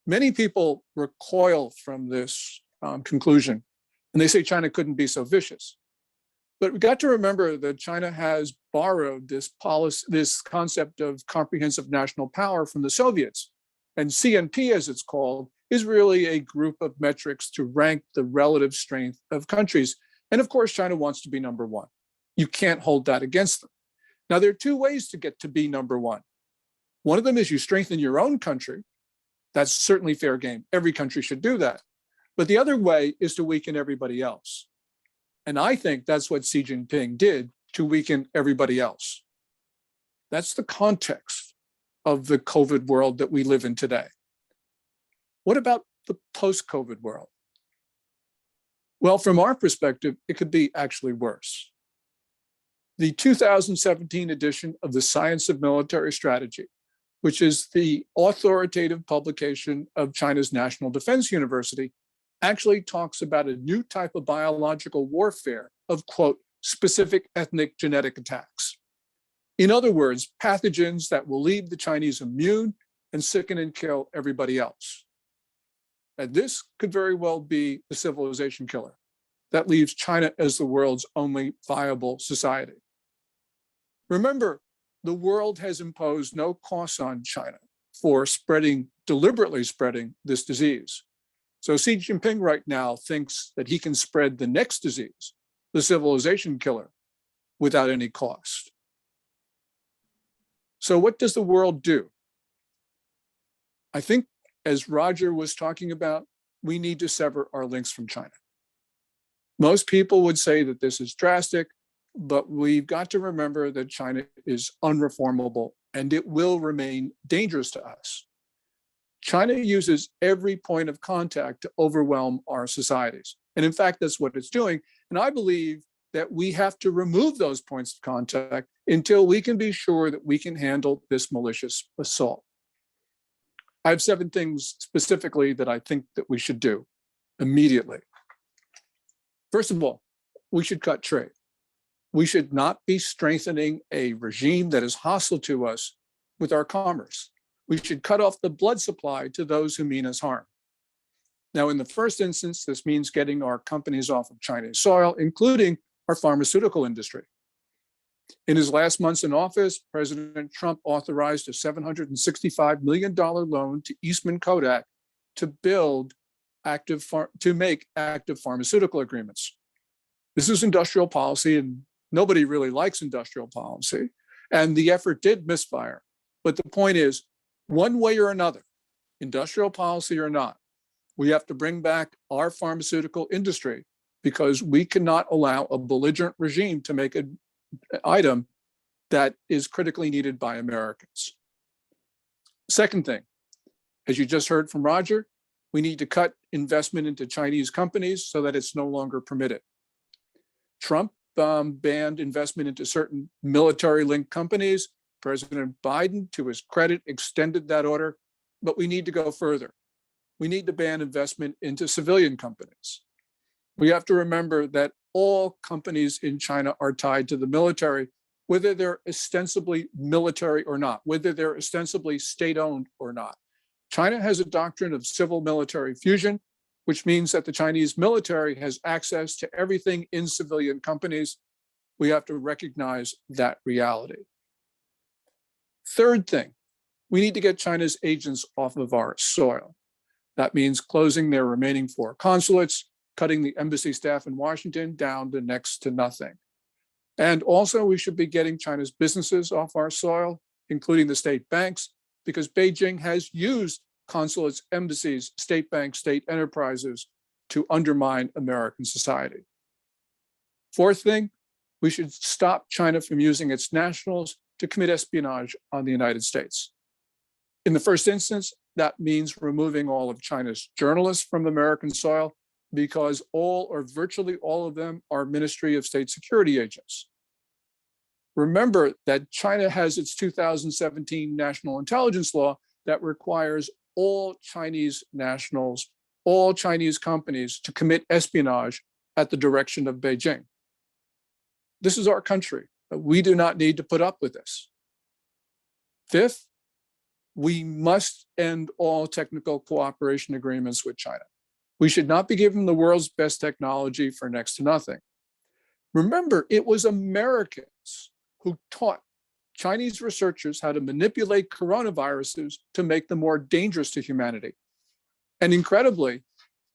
Many people recoil from this conclusion, and they say China couldn't be so vicious. But we got to remember that China has borrowed this policy, this concept of comprehensive national power from the Soviets. And CNP, as it's called, is really a group of metrics to rank the relative strength of countries. And of course, China wants to be number one. You can't hold that against them. Now, there are two ways to get to be number one. One of them is you strengthen your own country. That's certainly fair game. Every country should do that. But the other way is to weaken everybody else. And I think that's what Xi Jinping did to weaken everybody else. That's the context of the COVID world that we live in today. What about the post-COVID world? Well, from our perspective, it could be actually worse. The 2017 edition of the Science of Military Strategy, which is the authoritative publication of China's National Defense University, actually talks about a new type of biological warfare of, quote, specific ethnic genetic attacks. In other words, pathogens that will leave the Chinese immune and sicken and kill everybody else. And this could very well be the civilization killer that leaves China as the world's only viable society. Remember, the world has imposed no costs on China for deliberately spreading this disease. So Xi Jinping right now thinks that he can spread the next disease, the civilization killer, without any cost. So what does the world do? I think, as Roger was talking about, we need to sever our links from China. Most people would say that this is drastic, but we've got to remember that China is unreformable and it will remain dangerous to us. China uses every point of contact to overwhelm our societies. And in fact, that's what it's doing. And I believe that we have to remove those points of contact until we can be sure that we can handle this malicious assault. I have 7 things specifically that I think that we should do immediately. First of all, we should cut trade. We should not be strengthening a regime that is hostile to us with our commerce. We should cut off the blood supply to those who mean us harm. Now, in the first instance, this means getting our companies off of Chinese soil, including our pharmaceutical industry. In his last months in office, President Trump authorized a $765 million loan to Eastman Kodak to make active pharmaceutical agreements. This is industrial policy, and nobody really likes industrial policy. And the effort did misfire. But the point is, one way or another, industrial policy or not, we have to bring back our pharmaceutical industry because we cannot allow a belligerent regime to make an item that is critically needed by Americans. Second thing, as you just heard from Roger, we need to cut investment into Chinese companies so that it's no longer permitted. Trump banned investment into certain military-linked companies. President Biden, to his credit, extended that order, but we need to go further. We need to ban investment into civilian companies. We have to remember that all companies in China are tied to the military, whether they're ostensibly military or not, whether they're ostensibly state-owned or not. China has a doctrine of civil-military fusion, which means that the Chinese military has access to everything in civilian companies. We have to recognize that reality. Third thing, we need to get China's agents off of our soil. That means closing their remaining 4 consulates, cutting the embassy staff in Washington down to next to nothing. And also, we should be getting China's businesses off our soil, including the state banks, because Beijing has used consulates, embassies, state banks, state enterprises to undermine American society. Fourth thing, we should stop China from using its nationals to commit espionage on the United States. In the first instance, that means removing all of China's journalists from American soil, because all or virtually all of them are Ministry of State Security agents. Remember that China has its 2017 national intelligence law that requires all Chinese nationals, all Chinese companies to commit espionage at the direction of Beijing. This is our country. We do not need to put up with this. Fifth, we must end all technical cooperation agreements with China. We should not be giving the world's best technology for next to nothing. Remember, it was Americans who taught Chinese researchers how to manipulate coronaviruses to make them more dangerous to humanity. And incredibly,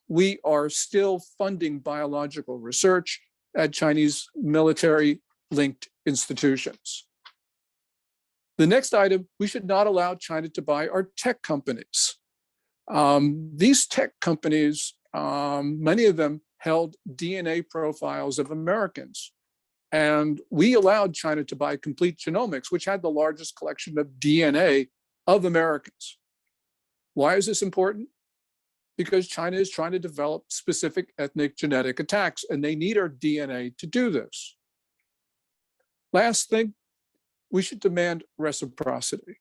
we are still funding biological research at Chinese military-linked institutions. The next item, we should not allow China to buy our tech companies. These tech companies, many of them held DNA profiles of Americans. And we allowed China to buy Complete Genomics, which had the largest collection of DNA of Americans. Why is this important? Because China is trying to develop specific ethnic genetic attacks, and they need our DNA to do this. Last thing, we should demand reciprocity.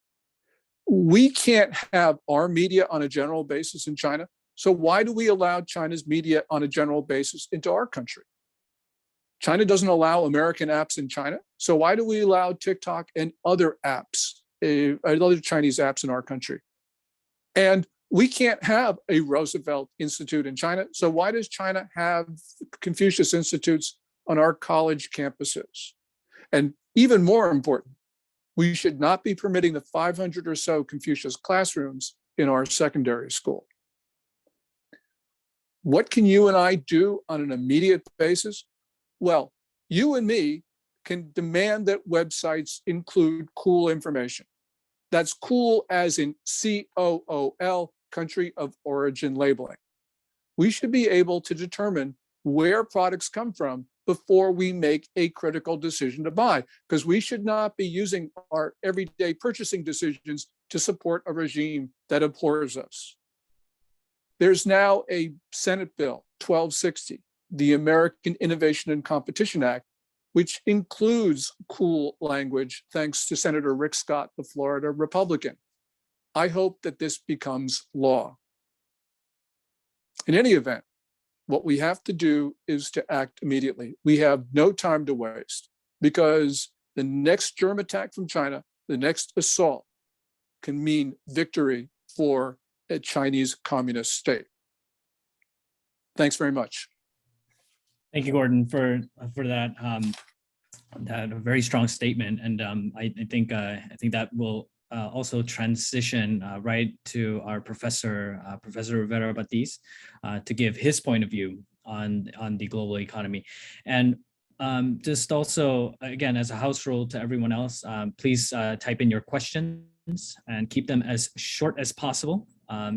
We can't have our media on a general basis in China. So why do we allow China's media on a general basis into our country? China doesn't allow American apps in China. So why do we allow TikTok and other apps, other Chinese apps in our country? And we can't have a Roosevelt Institute in China. So why does China have Confucius Institutes on our college campuses? And even more important, we should not be permitting the 500 or so Confucius classrooms in our secondary school. What can you and I do on an immediate basis? Well, you and me can demand that websites include cool information. That's cool as in COOL, country of origin labeling. We should be able to determine where products come from before we make a critical decision to buy, because we should not be using our everyday purchasing decisions to support a regime that abhors us. There's now a Senate bill, 1260, the American Innovation and Competition Act, which includes cool language, thanks to Senator Rick Scott, the Florida Republican. I hope that this becomes law. In any event, what we have to do is to act immediately. We have no time to waste, because the next germ attack from China, the next assault, can mean victory for a Chinese communist state. Thanks very much. Thank you, Gordon, for that that very strong statement, and I think that will also transition right to our professor, Professor Rivera Batiz, to give his point of view on the global economy. And just also, again, as a house rule to everyone else, please type in your questions and keep them as short as possible.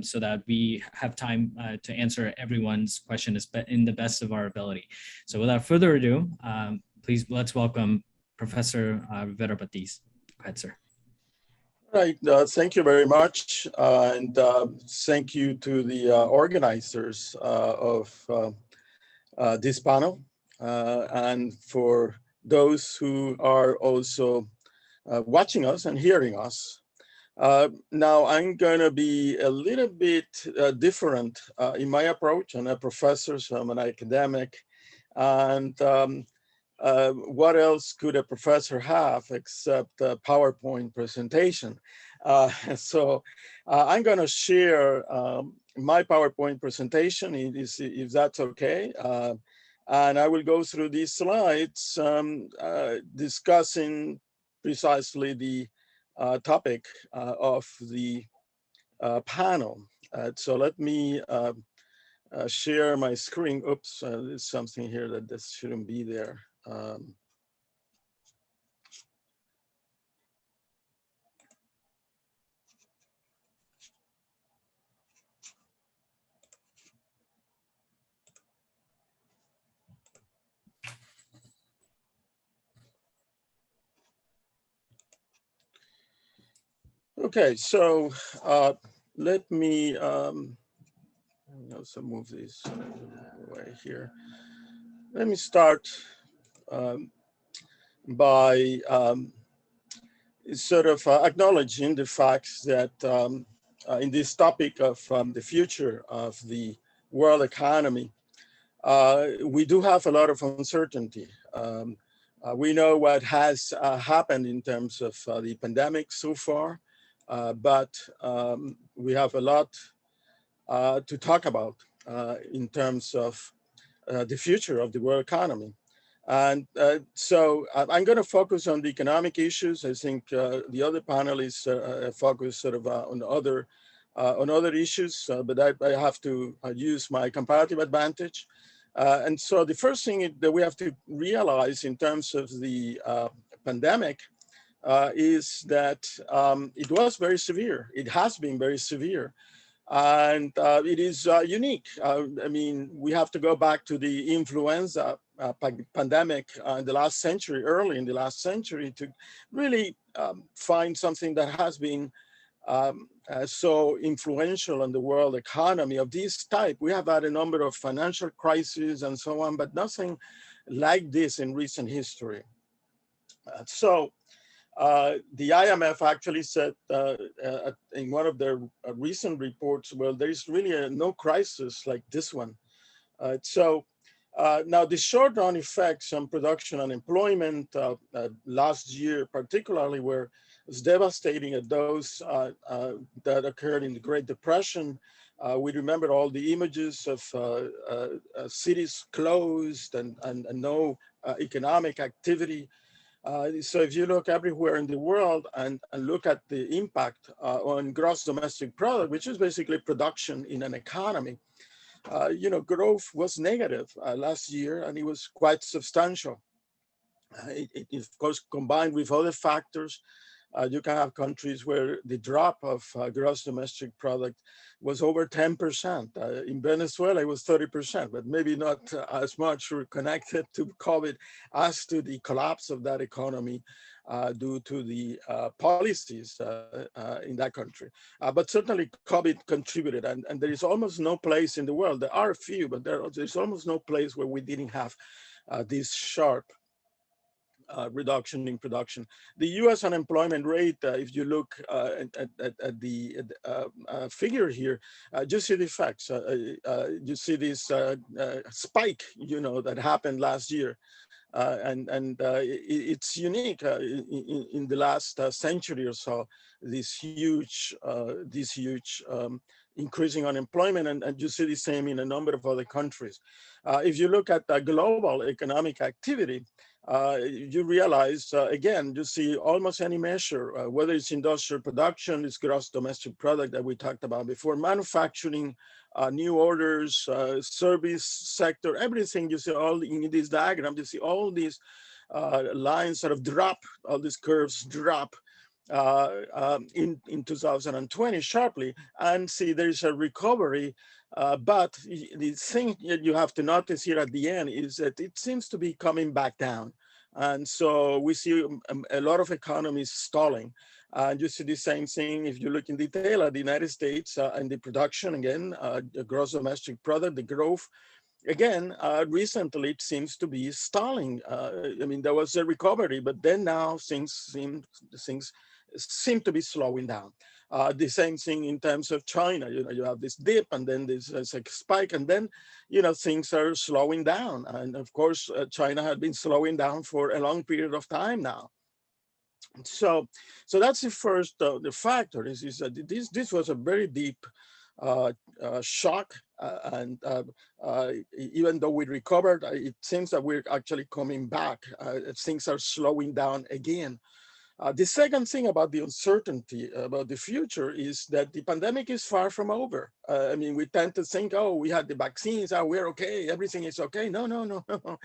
so that we have time to answer everyone's question in the best of our ability. So without further ado, please let's welcome Professor Rivera Batiz. Go ahead, sir. Right. Thank you very much. And thank you to the organizers of this panel and for those who are also watching us and hearing us. Now, I'm going to be a little bit different in my approach. I'm a professor, so I'm an academic. And what else could a professor have except a PowerPoint presentation? So I'm going to share my PowerPoint presentation, if that's okay. And I will go through these slides discussing precisely the topic of the panel. So let me share my screen. Oops, there's something here that this shouldn't be there. Okay, so let me also move this away here. Let me start by sort of acknowledging the fact that in this topic of the future of the world economy, we do have a lot of uncertainty. We know what has happened in terms of the pandemic so far, but we have a lot to talk about in terms of the future of the world economy. And so I'm going to focus on the economic issues. I think the other panelists focus sort of on other issues, but I have to use my comparative advantage. And so the first thing that we have to realize in terms of the pandemic is that it was very severe. It has been very severe. And it is unique. I mean, we have to go back to the influenza pandemic in the last century, early in the last century, to really find something that has been so influential on the world economy of this type. We have had a number of financial crises and so on, but nothing like this in recent history. The IMF actually said in one of their recent reports, well, there is really no crisis like this one. Now the short run effects on production and employment last year particularly was devastating at those that occurred in the Great Depression. We remember all the images of cities closed and no economic activity. So if you look everywhere in the world and look at the impact on gross domestic product, which is basically production in an economy, growth was negative last year, and it was quite substantial. It of course, combined with other factors, you can have countries where the drop of gross domestic product was over 10%. In Venezuela, it was 30%, but maybe not as much connected to COVID as to the collapse of that economy due to the policies in that country. But certainly COVID contributed, and there is almost no place in the world, there are a few, but there's almost no place where we didn't have this sharp reduction in production. The U.S. unemployment rate, if you look at the figure here, you see the effects. You see this spike, that happened last year. It's unique in the last century or so, this huge increasing unemployment, and you see the same in a number of other countries. If you look at global economic activity, you realize, again, you see almost any measure, whether it's industrial production, it's gross domestic product that we talked about before, manufacturing, new orders, service sector, everything you see all in this diagram, you see all these lines sort of drop, all these curves drop in 2020 sharply, and see there's a recovery. But the thing that you have to notice here at the end is that it seems to be coming back down. And so we see a lot of economies stalling. And you see the same thing if you look in detail at the United States and the production again, the gross domestic product, the growth. Again, recently it seems to be stalling. I mean, there was a recovery, but then now things seem to be slowing down. The same thing in terms of China. You know, you have this dip, and then there's a spike, and then things are slowing down. And of course, China had been slowing down for a long period of time now. So that's the first the factor is that this was a very deep shock, and even though we recovered, it seems that we're actually coming back. Things are slowing down again. The second thing about the uncertainty about the future is that the pandemic is far from over. I mean, we tend to think, oh, we had the vaccines, we're okay, everything is okay. No, no, no, no.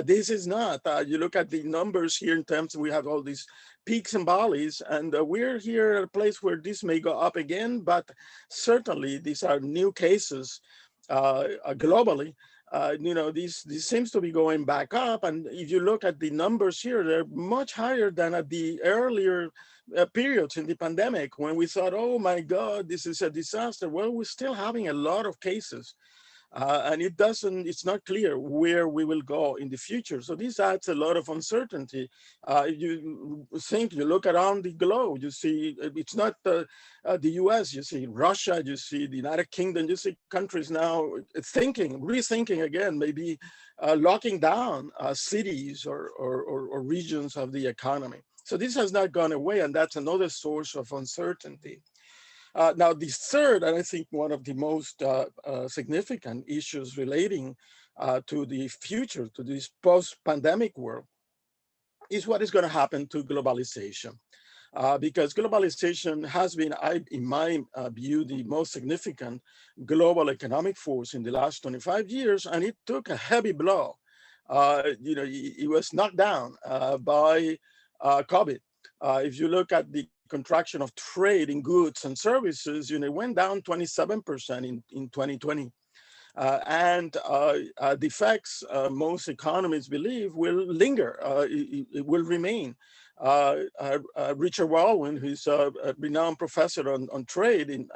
This is not. You look at the numbers here in terms of we have all these peaks and valleys, and we're here at a place where this may go up again, but certainly these are new cases globally. This seems to be going back up. And if you look at the numbers here, they're much higher than at the earlier periods in the pandemic when we thought, oh my God, this is a disaster. Well, we're still having a lot of cases. And it's not clear where we will go in the future. So this adds a lot of uncertainty. You look around the globe, you see, it's not the US, you see Russia, you see the United Kingdom, you see countries now rethinking again, maybe locking down cities or regions of the economy. So this has not gone away, and that's another source of uncertainty. Now, the third, and I think one of the most significant issues relating to the future, to this post-pandemic world, is what is going to happen to globalization. Because globalization has been, in my view, the most significant global economic force in the last 25 years, and it took a heavy blow. It was knocked down by COVID. If you look at the contraction of trade in goods and services, it went down 27% in 2020. And the effects, most economists believe, will linger. It will remain. Richard Baldwin, who's a renowned professor on trade in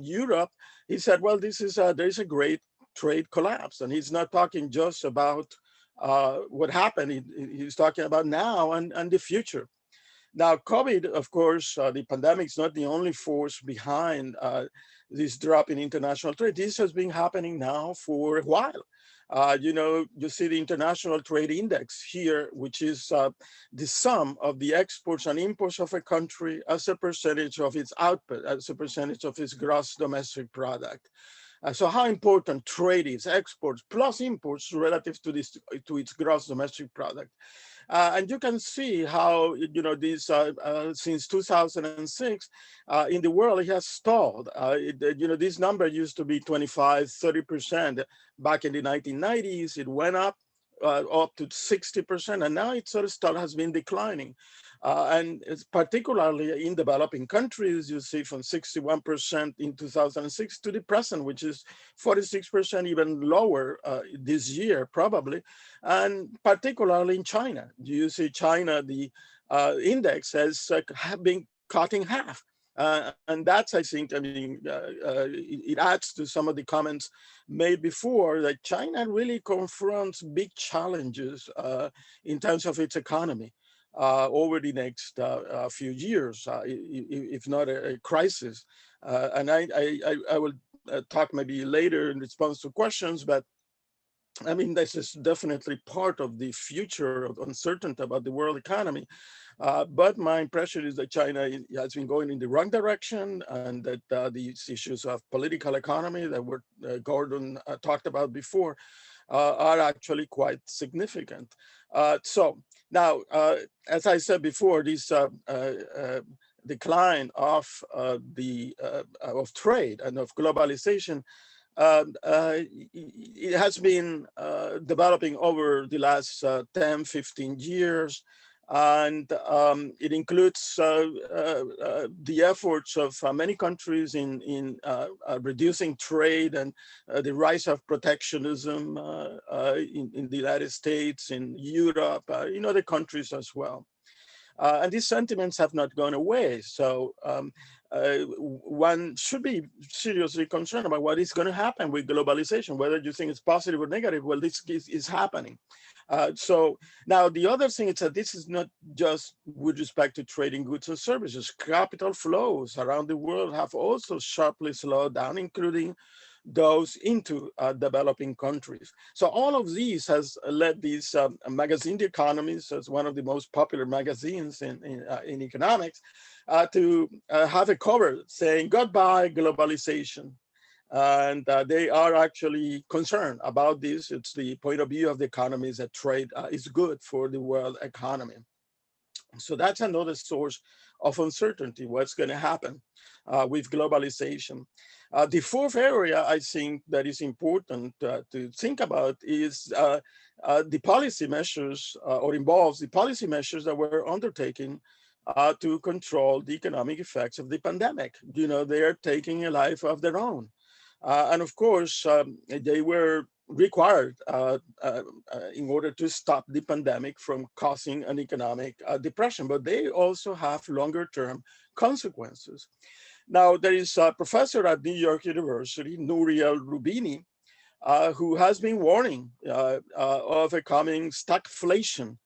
Europe, he said, well, there's a great trade collapse. And he's not talking just about what happened. He's talking about now and the future. Now, COVID, of course, the pandemic is not the only force behind this drop in international trade. This has been happening now for a while. You see the International Trade Index here, which is the sum of the exports and imports of a country as a percentage of its output, as a percentage of its gross domestic product. So how important trade is, exports plus imports relative to its gross domestic product. And you can see how, this since 2006 in the world, it has stalled. This number used to be 25, 30% back in the 1990s. It went up to 60%, and now it sort of has been declining. And it's particularly in developing countries, you see from 61% in 2006 to the present, which is 46%, even lower this year, probably. And particularly in China, you see China, the index has been cut in half. And that's, I think, it adds to some of the comments made before that China really confronts big challenges in terms of its economy over the next few years, if not a crisis. And I will talk maybe later in response to questions, but I mean, this is definitely part of the future of uncertainty about the world economy. But my impression is that China has been going in the wrong direction, and that these issues of political economy that Gordon talked about before are actually quite significant. So now, as I said before, this decline of trade and of globalization, it has been developing over the last 10, 15 years. And it includes the efforts of many countries in reducing trade and the rise of protectionism in the United States, in Europe, in other countries as well. And these sentiments have not gone away. So one should be seriously concerned about what is going to happen with globalization, whether you think it's positive or negative. Well, this is happening. So now the other thing is that this is not just with respect to trading goods and services. Capital flows around the world have also sharply slowed down, including those into developing countries. So all of these has led these magazine, The Economies, as one of the most popular magazines in economics, to have a cover saying goodbye globalization. And they are actually concerned about this. It's the point of view of the economies that trade is good for the world economy. So that's another source of uncertainty, what's going to happen with globalization. The fourth area I think that is important to think about is the policy measures or involves the policy measures that were undertaken to control the economic effects of the pandemic. You know, they are taking a life of their own. And of course, they were required in order to stop the pandemic from causing an economic depression, but they also have longer term consequences. Now, there is a professor at New York University, Nouriel Roubini, who has been warning of a coming stagflation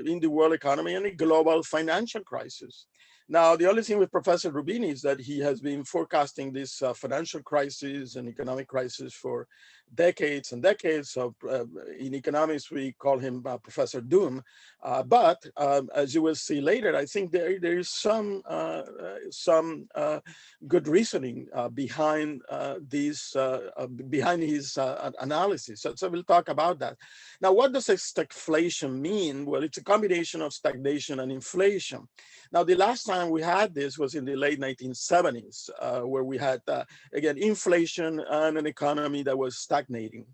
in the world economy and a global financial crisis. Now, the only thing with Professor Roubini is that he has been forecasting this financial crisis and economic crisis for decades and decades. So in economics, we call him Professor Doom. But as you will see later, I think there is some good reasoning behind behind his analysis. So we'll talk about that. Now, what does stagflation mean? Well, it's a combination of stagnation and inflation. Now, the last time we had this was in the late 1970s, where we had, again, inflation and an economy that was stagnating.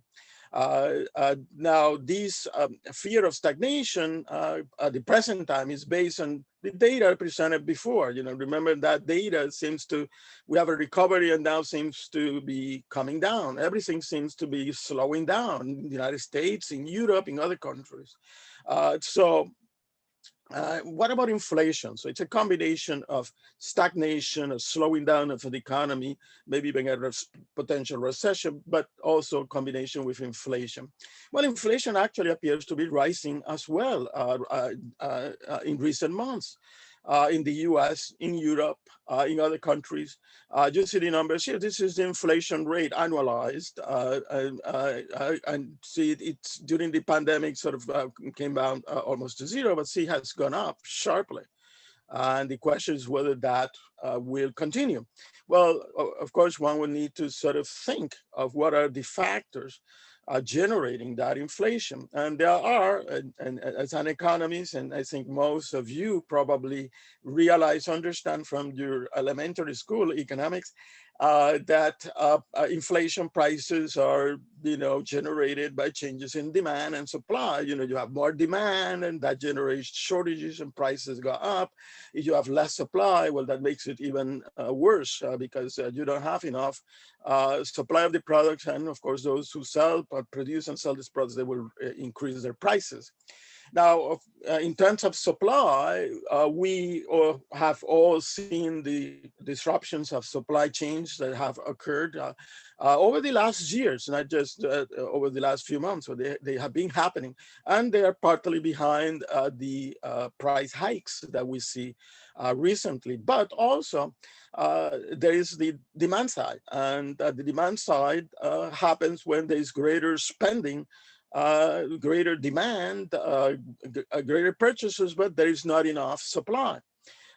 Now, this fear of stagnation at the present time is based on the data presented before. You know, remember that data seems to, we have a recovery and now seems to be coming down. Everything seems to be slowing down in the United States, in Europe, in other countries. What about inflation? So it's a combination of stagnation, a slowing down of the economy, maybe even a potential recession, but also a combination with inflation. Well, inflation actually appears to be rising as well in recent months. In the US, in Europe, in other countries. You see the numbers here. This is the inflation rate annualized. And see, it's during the pandemic sort of came down almost to zero, but see, has gone up sharply. And the question is whether that will continue. Well, of course, one will need to sort of think of what are the factors generating that inflation. And there are, and as an economist, and I think most of you probably realize, understand from your elementary school economics, that inflation prices are, you know, generated by changes in demand and supply. You know, you have more demand and that generates shortages and prices go up. If you have less supply, well, that makes it even worse because you don't have enough supply of the products. And of course, those who sell, produce and sell these products, they will increase their prices. Now, in terms of supply, we have all seen the disruptions of supply chains that have occurred over the last years, not just over the last few months. So they have been happening, and they are partly behind the price hikes that we see recently. But also, there is the demand side, and the demand side happens when there is greater spending, greater demand, greater purchases, but there is not enough supply.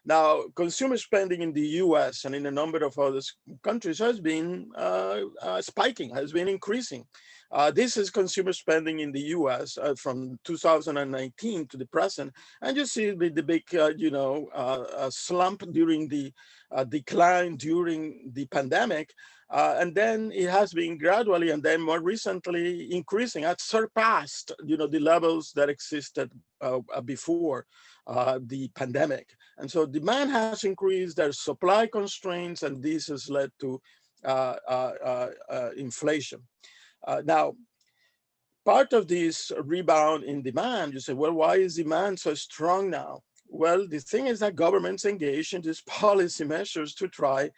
Now, consumer spending in the US and in a number of other countries has been spiking, has been increasing. This is consumer spending in the US from 2019 to the present. And you see the big, slump during the decline during the pandemic. And then it has been gradually and then more recently increasing. It surpassed, the levels that existed before the pandemic. And so demand has increased, there's supply constraints, and this has led to inflation. Now, part of this rebound in demand, you say, well, why is demand so strong now? Well, the thing is that governments engage in these policy measures to try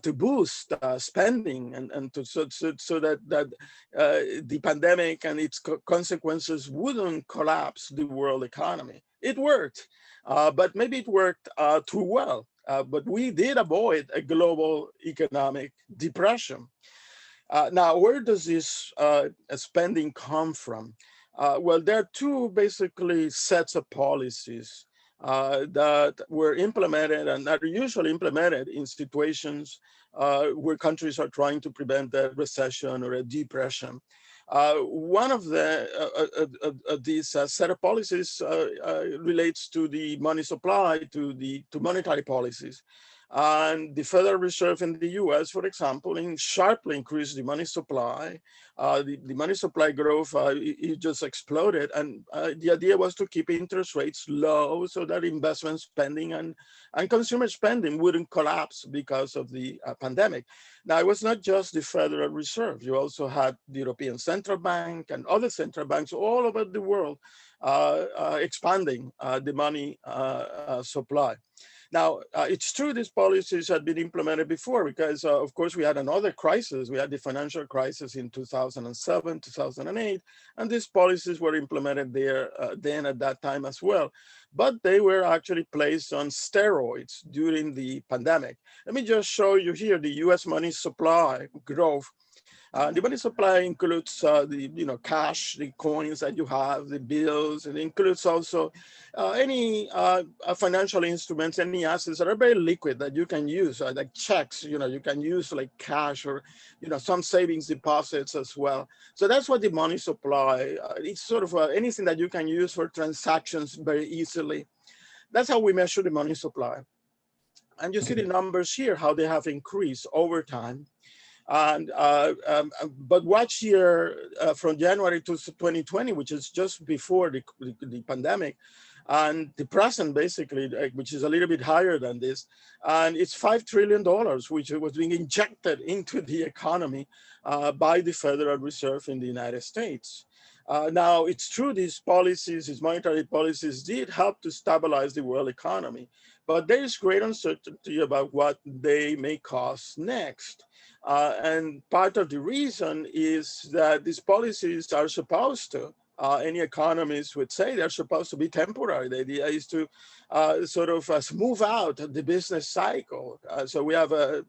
to boost spending and to, so that the pandemic and its consequences wouldn't collapse the world economy. It worked, but maybe it worked too well. But we did avoid a global economic depression. Now, where does this spending come from? Well, there are two basically sets of policies that were implemented and that are usually implemented in situations where countries are trying to prevent a recession or a depression. One of these set of policies relates to the money supply, to monetary policies. And the Federal Reserve in the US, for example, sharply increased the money supply. The money supply growth, it just exploded. And the idea was to keep interest rates low so that investment spending and consumer spending wouldn't collapse because of the pandemic. Now, it was not just the Federal Reserve. You also had the European Central Bank and other central banks all over the world expanding the money supply. Now, it's true these policies had been implemented before because, of course, we had another crisis. We had the financial crisis in 2007, 2008, and these policies were implemented there then at that time as well. But they were actually placed on steroids during the pandemic. Let me just show you here the US money supply growth. The money supply includes the cash, the coins that you have, the bills. It includes also any financial instruments, any assets that are very liquid that you can use, like checks. You can use like cash or some savings deposits as well. So that's what the money supply. It's sort of anything that you can use for transactions very easily. That's how we measure the money supply. And you see the numbers here, how they have increased over time. And but watch here from January to 2020, which is just before the pandemic, and the present basically, which is a little bit higher than this, and it's $5 trillion, which was being injected into the economy by the Federal Reserve in the United States. Now, it's true these policies, these monetary policies did help to stabilize the world economy, but there is great uncertainty about what they may cause next. And part of the reason is that these policies are supposed to, any economists would say they're supposed to be temporary. The idea is to sort of smooth out the business cycle. So we have a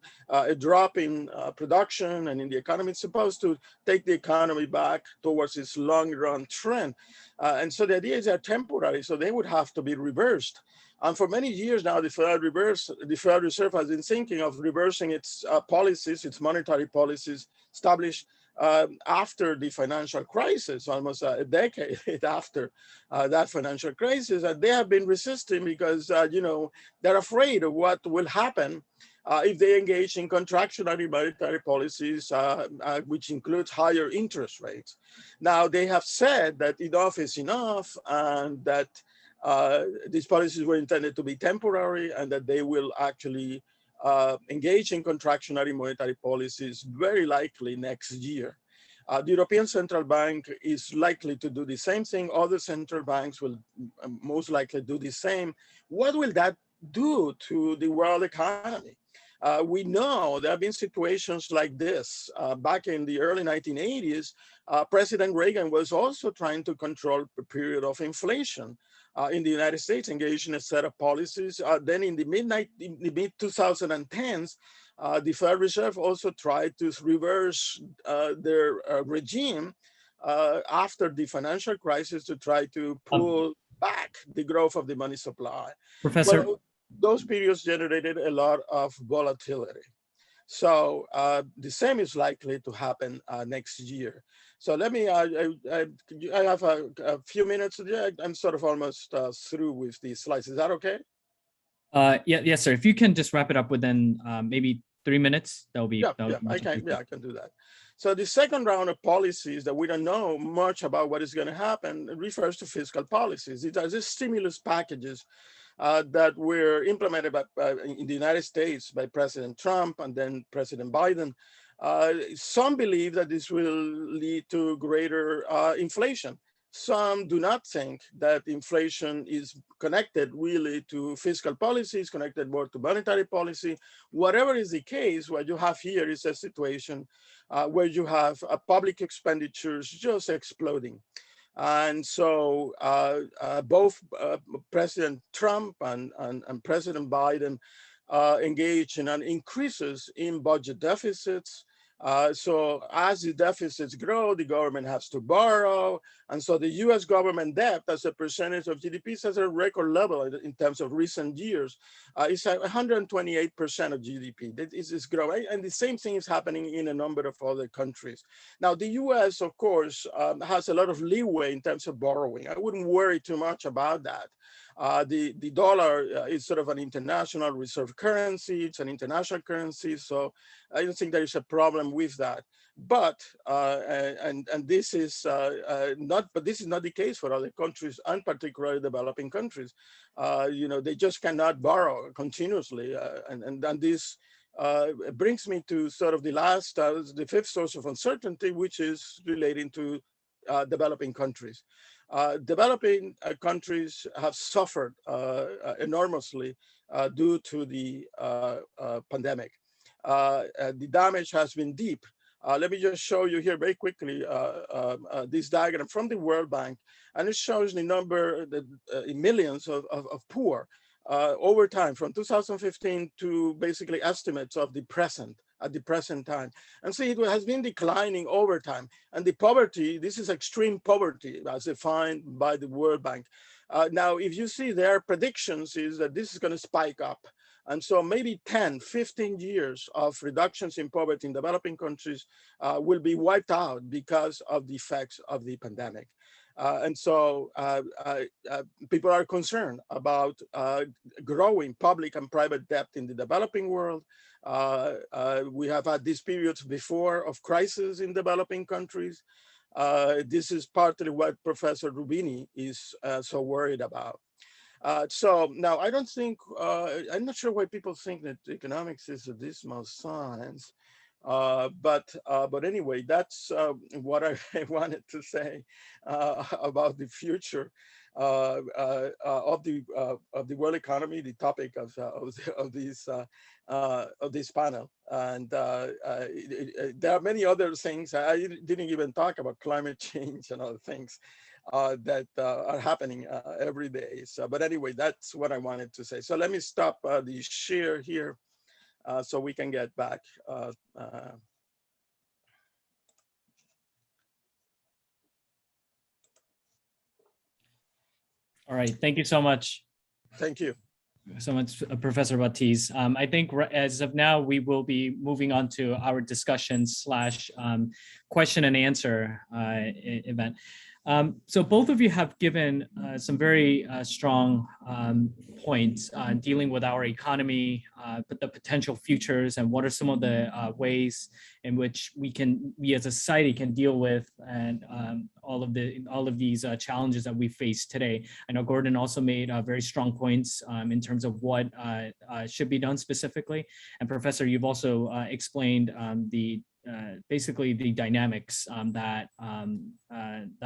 drop in production and in the economy. It's supposed to take the economy back towards its long run trend. And so the idea is they're temporary, so they would have to be reversed. And for many years now, the Federal Reserve has been thinking of reversing its policies, its monetary policies established after the financial crisis, almost a decade after that financial crisis. And they have been resisting because, they're afraid of what will happen if they engage in contractionary monetary policies, which includes higher interest rates. Now, they have said that enough is enough and that these policies were intended to be temporary and that they will actually engage in contractionary monetary policies very likely next year. The European Central Bank is likely to do the same thing. Other central banks will most likely do the same. What will that do to the world economy? We know there have been situations like this. Back in the early 1980s, President Reagan was also trying to control a period of inflation in the United States, engaged in a set of policies. Then in the mid-2010s, the Federal Reserve also tried to reverse their regime after the financial crisis to try to pull back the growth of the money supply. Professor, Well, those periods generated a lot of volatility. So the same is likely to happen next year. So let me, I have a few minutes. Yeah, I'm sort of almost through with these slides. Is that okay? Yeah, yes, sir. If you can just wrap it up within maybe 3 minutes, that would be much appreciated. I can do that. So the second round of policies that we don't know much about what is going to happen refers to fiscal policies. These are just stimulus packages that were implemented in the United States by President Trump and then President Biden. Some believe that this will lead to greater inflation. Some do not think that inflation is connected really to fiscal policies, connected more to monetary policy. Whatever is the case, what you have here is a situation where you have public expenditures just exploding. And so both President Trump and President Biden engage in an increases in budget deficits. So as the deficits grow, the government has to borrow. And so the US government debt as a percentage of GDP is at a record level in terms of recent years. It's at 128% of GDP. That is growing. And the same thing is happening in a number of other countries. Now, the US, of course, has a lot of leeway in terms of borrowing. I wouldn't worry too much about that. The dollar is sort of an international reserve currency. It's an international currency. So I don't think there is a problem with that. But this is not the case for other countries, and particularly developing countries. They just cannot borrow continuously, and this brings me to sort of the fifth source of uncertainty, which is relating to developing countries. Developing countries have suffered enormously due to the pandemic. The damage has been deep. Let me just show you here very quickly this diagram from the World Bank, and it shows the number, in millions of poor over time from 2015 to basically estimates of the present, at the present time. And see, it has been declining over time. And the poverty, this is extreme poverty as defined by the World Bank. Now, if you see their predictions is that this is going to spike up. And so maybe 10, 15 years of reductions in poverty in developing countries will be wiped out because of the effects of the pandemic. And so people are concerned about growing public and private debt in the developing world. We have had these periods before of crisis in developing countries. This is partly what Professor Rubini is so worried about. So now I don't think, I'm not sure why people think that economics is a dismal science. But anyway, that's what I wanted to say about the future of the world economy, the topic of this panel. And there are many other things. I didn't even talk about climate change and other things that are happening every day. So, but anyway, that's what I wanted to say. So let me stop the share here. So we can get back. All right, thank you so much. Thank you. So much, Professor Batiz. I think as of now, we will be moving on to our discussion / question and answer event. So both of you have given some very strong points dealing with our economy, but the potential futures, and what are some of the ways in which we as a society can deal with and all of these challenges that we face today. I know Gordon also made very strong points in terms of what should be done specifically, and Professor, you've also explained basically the dynamics that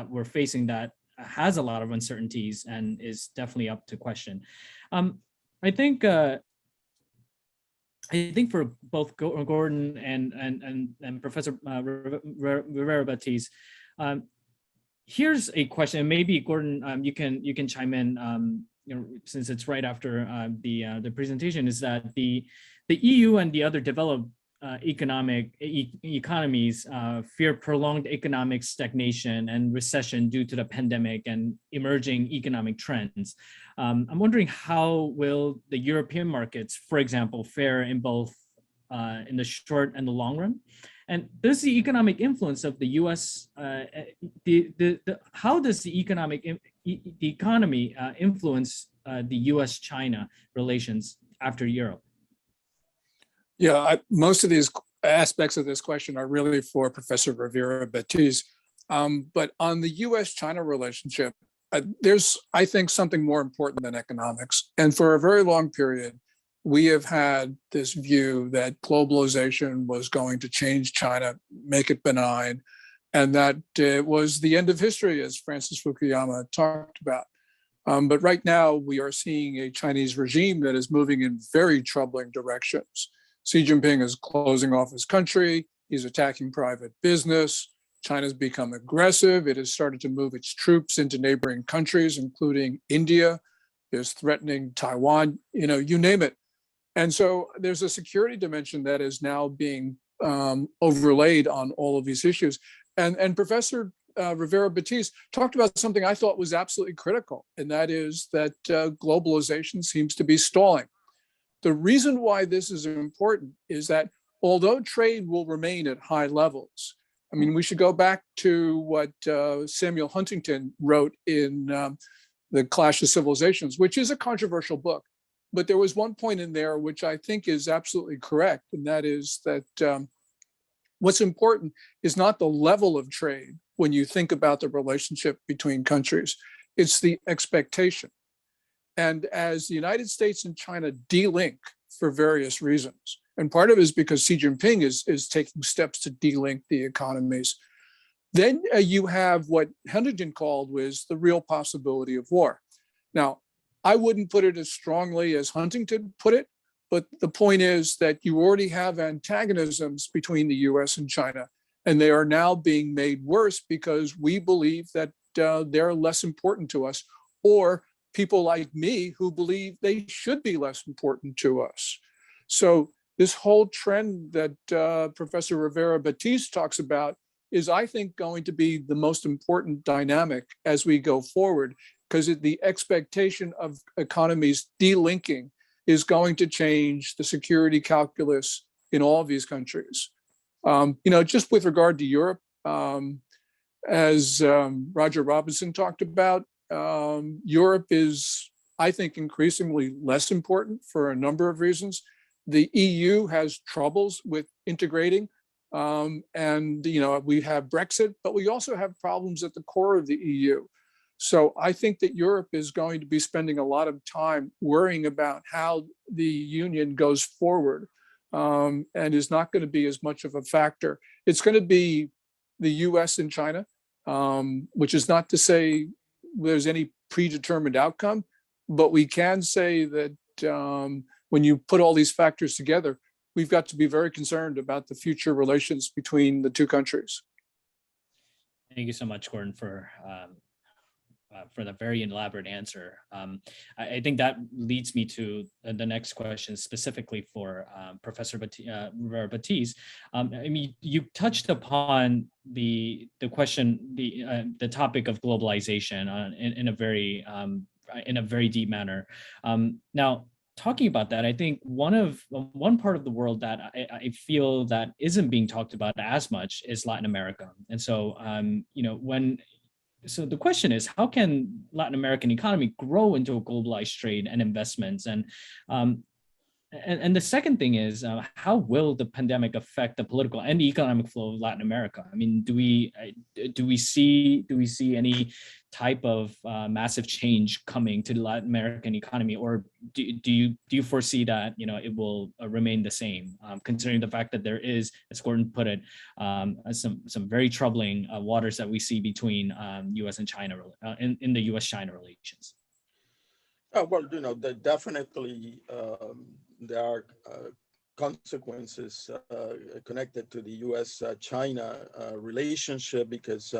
we're facing that has a lot of uncertainties and is definitely up to question. I think for both Gordon and Professor Rivera-Batiz, here's a question. And maybe Gordon, you can chime in. Since it's right after the presentation, is that the EU and the other developed economies fear prolonged economic stagnation and recession due to the pandemic and emerging economic trends. I'm wondering how will the European markets, for example, fare in both in the short and the long run? And does the economic influence of the U.S. How does the economy influence the U.S.-China relations after Europe? Yeah, most of these aspects of this question are really for Professor Rivera Batiz. But on the US-China relationship, there's, I think, something more important than economics. And for a very long period, we have had this view that globalization was going to change China, make it benign, and that it was the end of history, as Francis Fukuyama talked about. But right now, we are seeing a Chinese regime that is moving in very troubling directions. Xi Jinping is closing off his country. He's attacking private business. China's become aggressive. It has started to move its troops into neighboring countries, including India. It's threatening Taiwan, you name it. And so there's a security dimension that is now being overlaid on all of these issues. And Professor Rivera Batiz talked about something I thought was absolutely critical, and that is that globalization seems to be stalling. The reason why this is important is that although trade will remain at high levels, I mean, we should go back to what Samuel Huntington wrote in The Clash of Civilizations, which is a controversial book. But there was one point in there which I think is absolutely correct, and that is that what's important is not the level of trade when you think about the relationship between countries, it's the expectation. And as the United States and China de-link for various reasons, and part of it is because Xi Jinping is taking steps to de-link the economies, then you have what Huntington called was the real possibility of war. Now, I wouldn't put it as strongly as Huntington put it, but the point is that you already have antagonisms between the US and China, and they are now being made worse because we believe that they're less important to us, or people like me who believe they should be less important to us. So this whole trend that Professor Rivera Batiz talks about is, I think, going to be the most important dynamic as we go forward, because the expectation of economies delinking is going to change the security calculus in all of these countries. Just with regard to Europe, as Roger Robinson talked about, Europe is, I think, increasingly less important for a number of reasons. The EU has troubles with integrating, and we have Brexit, but we also have problems at the core of the EU. So I think that Europe is going to be spending a lot of time worrying about how the union goes forward, and is not going to be as much of a factor. It's going to be the US and China, which is not to say there's any predetermined outcome, but we can say that when you put all these factors together, we've got to be very concerned about the future relations between the two countries. Thank you so much, Gordon, for the very elaborate answer. I think that leads me to the next question, specifically for Professor Rivera Batiz. I mean, you touched upon the question, the topic of globalization in a very deep manner. Now, talking about that, I think one part of the world that I feel that isn't being talked about as much is Latin America. And so, so the question is, how can Latin American economy grow into a globalized trade and investments? And the second thing is, how will the pandemic affect the political and the economic flow of Latin America? I mean, do we see any type of massive change coming to the Latin American economy, or do you foresee that it will remain the same, considering the fact that there is, as Gordon put it, some very troubling waters that we see between U.S. and China in the U.S.-China relations? Well, definitely there are consequences connected to the U.S.-China relationship, because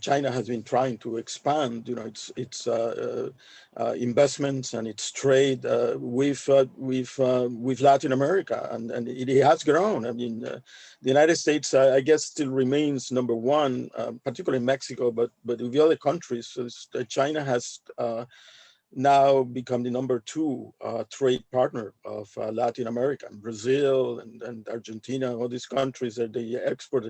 China has been trying to expand, its investments and its trade with Latin America, and it has grown. I mean, the United States, I guess, still remains number one, particularly Mexico, but with the other countries, China has now become the number two trade partner of Latin America. Brazil and Argentina, all these countries are the export.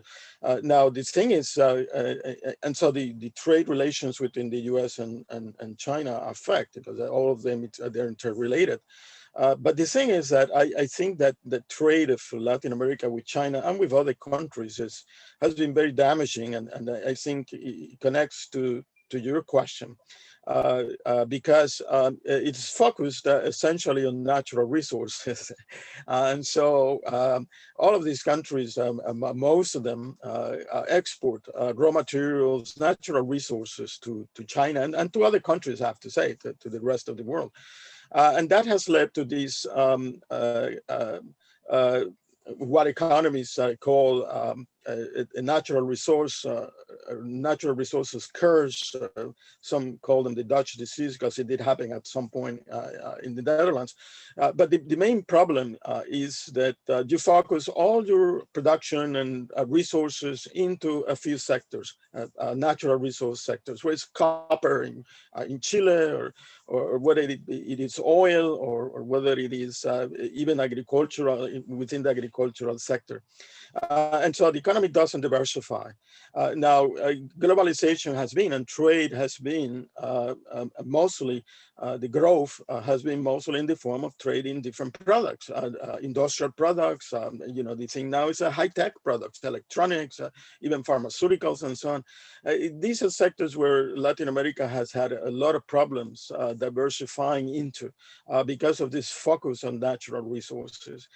Now the thing is, and so the trade relations within the U.S. and China are affected, because all of them, they're interrelated. But the thing is that I think that the trade of Latin America with China and with other countries has been very damaging, and I think it connects to your question. Because it's focused essentially on natural resources. And so all of these countries, most of them export raw materials, natural resources to China and to other countries, I have to say, to the rest of the world. And that has led to these what economists call a natural resources curse. Some call them the Dutch disease, because it did happen at some point in the Netherlands. But the main problem is that you focus all your production and resources into a few sectors, natural resource sectors, where it's copper in Chile, or whether it is oil, or whether it is even agricultural, within the agricultural sector. And so the economy doesn't diversify. Now, globalization has been, and trade has been mostly, the growth has been mostly in the form of trading different products, industrial products. The thing now is high-tech products, electronics, even pharmaceuticals, and so on. These are sectors where Latin America has had a lot of problems diversifying into because of this focus on natural resources.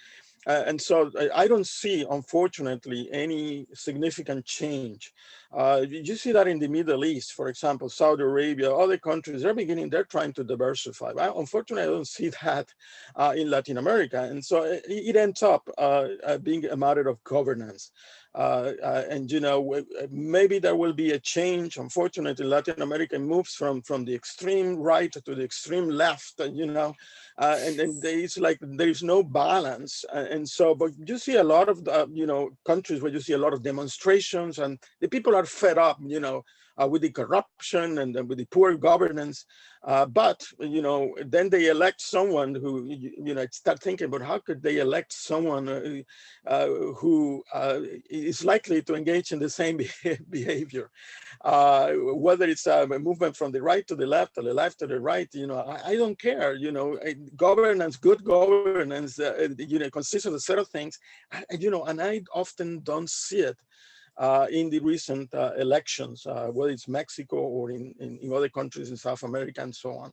And so I don't see, unfortunately, any significant change. You see that in the Middle East, for example, Saudi Arabia, other countries, they're trying to diversify. Unfortunately, I don't see that in Latin America. And so it ends up being a matter of governance. And maybe there will be a change. Unfortunately, Latin America moves from the extreme right to the extreme left, and then it's like there is no balance. And so, but you see a lot of countries where you see a lot of demonstrations, and the people are fed up, with the corruption and with the poor governance. But then they elect someone who, start thinking about how could they elect someone who is likely to engage in the same behavior, whether it's a movement from the right to the left, or the left to the right. I don't care. Governance, good governance, consists of a set of things, and I often don't see it in the recent elections, whether it's Mexico or in other countries in South America and so on.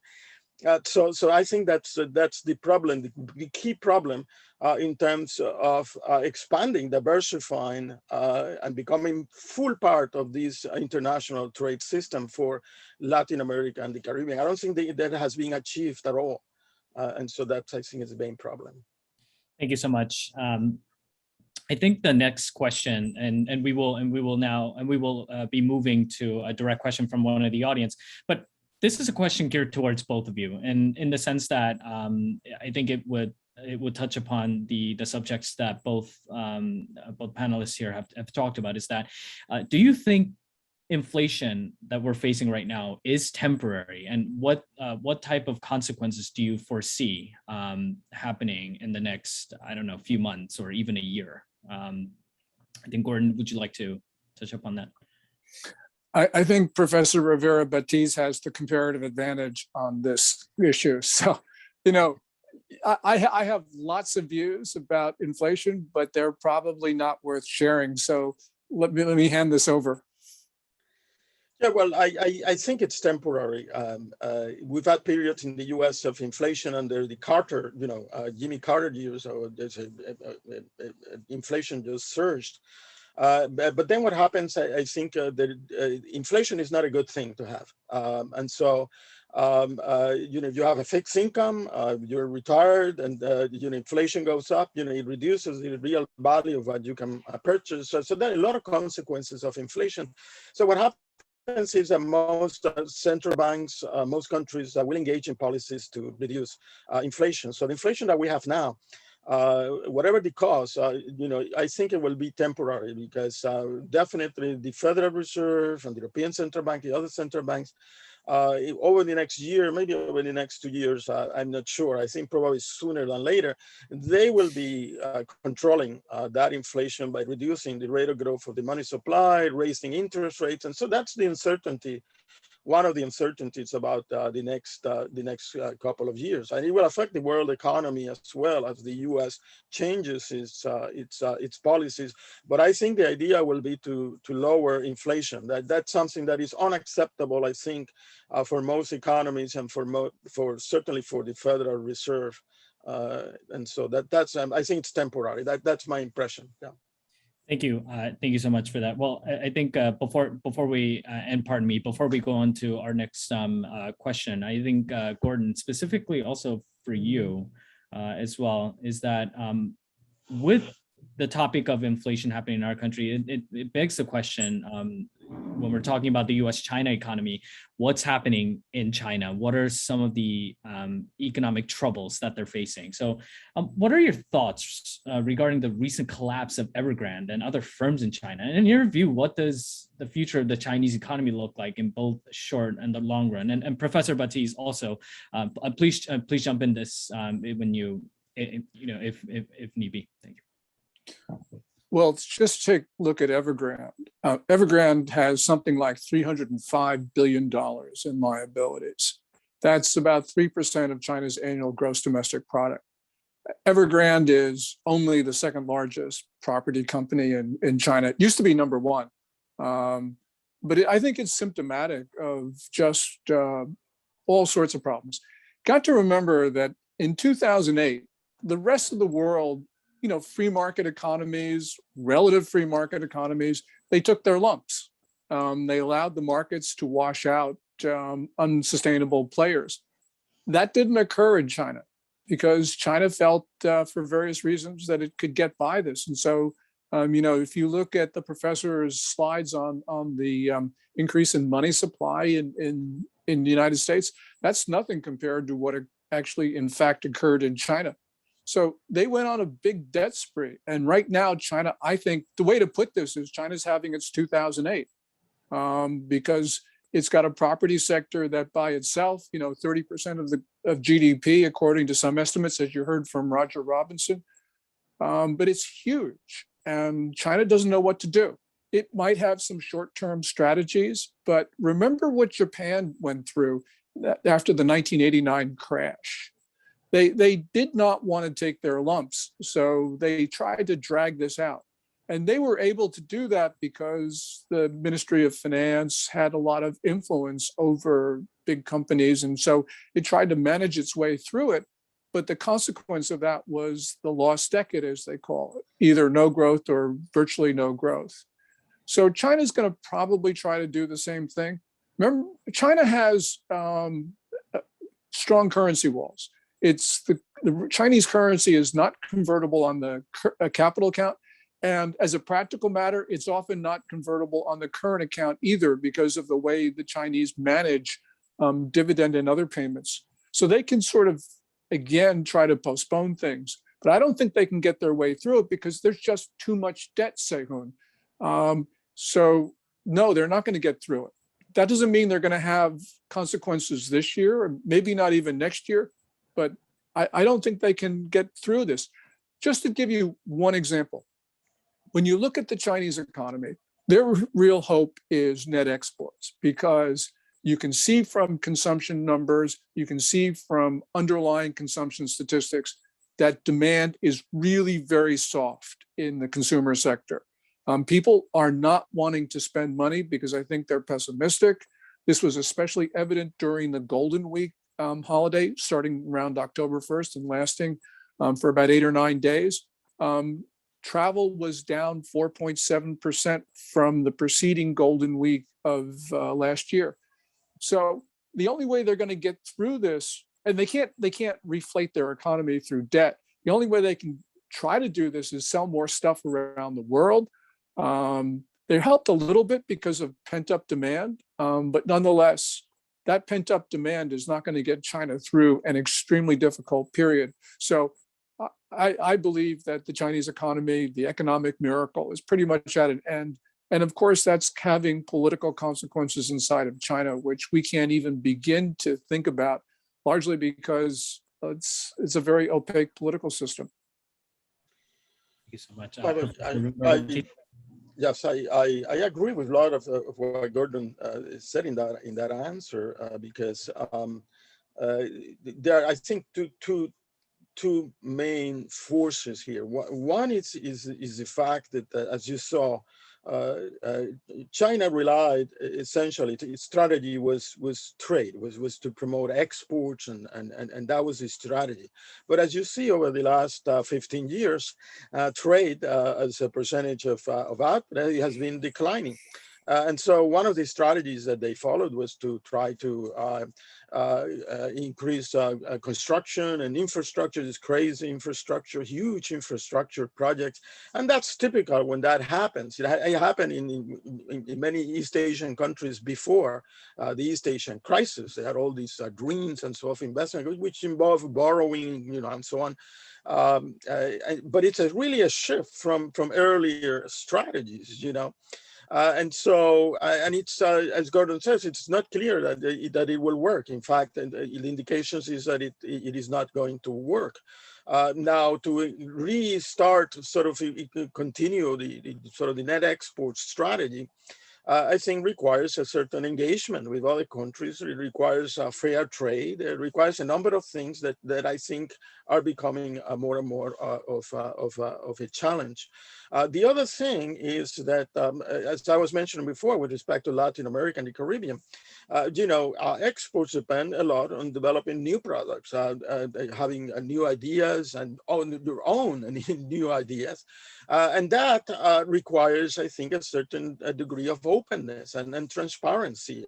So I think that's the problem, the key problem in terms of expanding, diversifying, and becoming full part of this international trade system for Latin America and the Caribbean. I don't think that has been achieved at all. And so that, I think, is the main problem. Thank you so much. I think the next question, and we will be moving to a direct question from one of the audience, but this is a question geared towards both of you, and in the sense that I think it would touch upon the subjects that both panelists here have talked about. Is that do you think inflation that we're facing right now is temporary, and what type of consequences do you foresee happening in the next, I don't know, few months or even a year? I think, Gordon, would you like to touch upon that? I think Professor Rivera Batiz has the comparative advantage on this issue. So, I have lots of views about inflation, but they're probably not worth sharing. So let me hand this over. Yeah, well, I think it's temporary. We've had periods in the U.S. of inflation under the Carter, Jimmy Carter years, so there's inflation just surged. But then what happens, I think that inflation is not a good thing to have. And so If you have a fixed income, you're retired, and inflation goes up, it reduces the real value of what you can purchase. So there are a lot of consequences of inflation. So what happens is that most central banks, most countries will engage in policies to reduce inflation. So the inflation that we have now, whatever the cause, I think it will be temporary, because definitely the Federal Reserve and the European Central Bank, the other central banks, over the next year, maybe over the next 2 years, I'm not sure. I think probably sooner than later, they will be controlling that inflation by reducing the rate of growth of the money supply, raising interest rates. And so that's the uncertainty, one of the uncertainties about the next couple of years. And it will affect the world economy as well, as the US changes its policies. But I think the idea will be to lower inflation. That's something that is unacceptable, I think, for most economies, and for certainly for the Federal Reserve. And so that's I think it's temporary. That's my impression. Yeah. Thank you. Thank you so much for that. Well, I think before we and pardon me, before we go on to our next question, I think Gordon, specifically also for you as well, is that with the topic of inflation happening in our country, it begs the question, when we're talking about the US-China economy, what's happening in China? What are some of the economic troubles that they're facing? So what are your thoughts regarding the recent collapse of Evergrande and other firms in China? And in your view, what does the future of the Chinese economy look like in both the short and the long run? And Professor Baptiste also, please jump in this when if need be. Thank you. Well, just take a look at Evergrande. Evergrande has something like $305 billion in liabilities. That's about 3% of China's annual gross domestic product. Evergrande is only the second largest property company in China. It used to be number one. But I think it's symptomatic of just all sorts of problems. Got to remember that in 2008, the rest of the world, free market economies, relative free market economies, they took their lumps. They allowed the markets to wash out unsustainable players. That didn't occur in China, because China felt for various reasons that it could get by this. And so, if you look at the professor's slides on the increase in money supply in the United States, that's nothing compared to what actually in fact occurred in China. So they went on a big debt spree. And right now, China, I think the way to put this is China's having its 2008, because it's got a property sector that by itself, 30% of GDP, according to some estimates, as you heard from Roger Robinson. But it's huge, and China doesn't know what to do. It might have some short-term strategies, but remember what Japan went through after the 1989 crash. They did not want to take their lumps, so they tried to drag this out. And they were able to do that because the Ministry of Finance had a lot of influence over big companies. And so it tried to manage its way through it. But the consequence of that was the lost decade, as they call it, either no growth or virtually no growth. So China's going to probably try to do the same thing. Remember, China has strong currency walls. It's the Chinese currency is not convertible on the capital account. And as a practical matter, it's often not convertible on the current account either, because of the way the Chinese manage dividend and other payments. So they can sort of, again, try to postpone things. But I don't think they can get their way through it because there's just too much debt, Sehun. So no, they're not going to get through it. That doesn't mean they're going to have consequences this year, or maybe not even next year. But I don't think they can get through this. Just to give you one example, when you look at the Chinese economy, their real hope is net exports, because you can see from consumption numbers, you can see from underlying consumption statistics that demand is really very soft in the consumer sector. People are not wanting to spend money because I think they're pessimistic. This was especially evident during the Golden Week holiday, starting around October 1st and lasting for about 8 or 9 days. Travel was down 4.7% from the preceding Golden Week of last year. So the only way they're going to get through this, and they can't reflate their economy through debt. The only way they can try to do this is sell more stuff around the world. They're helped a little bit because of pent-up demand, but nonetheless, that pent-up demand is not going to get China through an extremely difficult period. So I believe that the Chinese economy, the economic miracle, is pretty much at an end. And of course, that's having political consequences inside of China, which we can't even begin to think about, largely because it's a very opaque political system. Thank you so much. Yes, I agree with a lot of what Gordon said in that answer, because there are, I think, two main forces here. One is the fact that, as you saw, China relied essentially, its strategy was trade, was to promote exports, and that was his strategy. But as you see over the last 15 years, trade as a percentage of output has been declining. And so one of the strategies that they followed was to try to increase construction and infrastructure, this crazy infrastructure, huge infrastructure projects. And that's typical when that happens. It happened in many East Asian countries before the East Asian crisis. They had all these dreams and so of investment, which involve borrowing, and so on. But it's really a shift from earlier strategies, and so, and it's as Gordon says, it's not clear that it will work. In fact, the indications is that it is not going to work. Now, to restart, sort of continue the sort of the net export strategy, I think requires a certain engagement with other countries. It requires fair trade. It requires a number of things that I think are becoming more and more of a challenge. The other thing is that, as I was mentioning before, with respect to Latin America and the Caribbean, exports depend a lot on developing new products, having new ideas and their own new ideas. And that requires, I think, a certain degree of openness and transparency,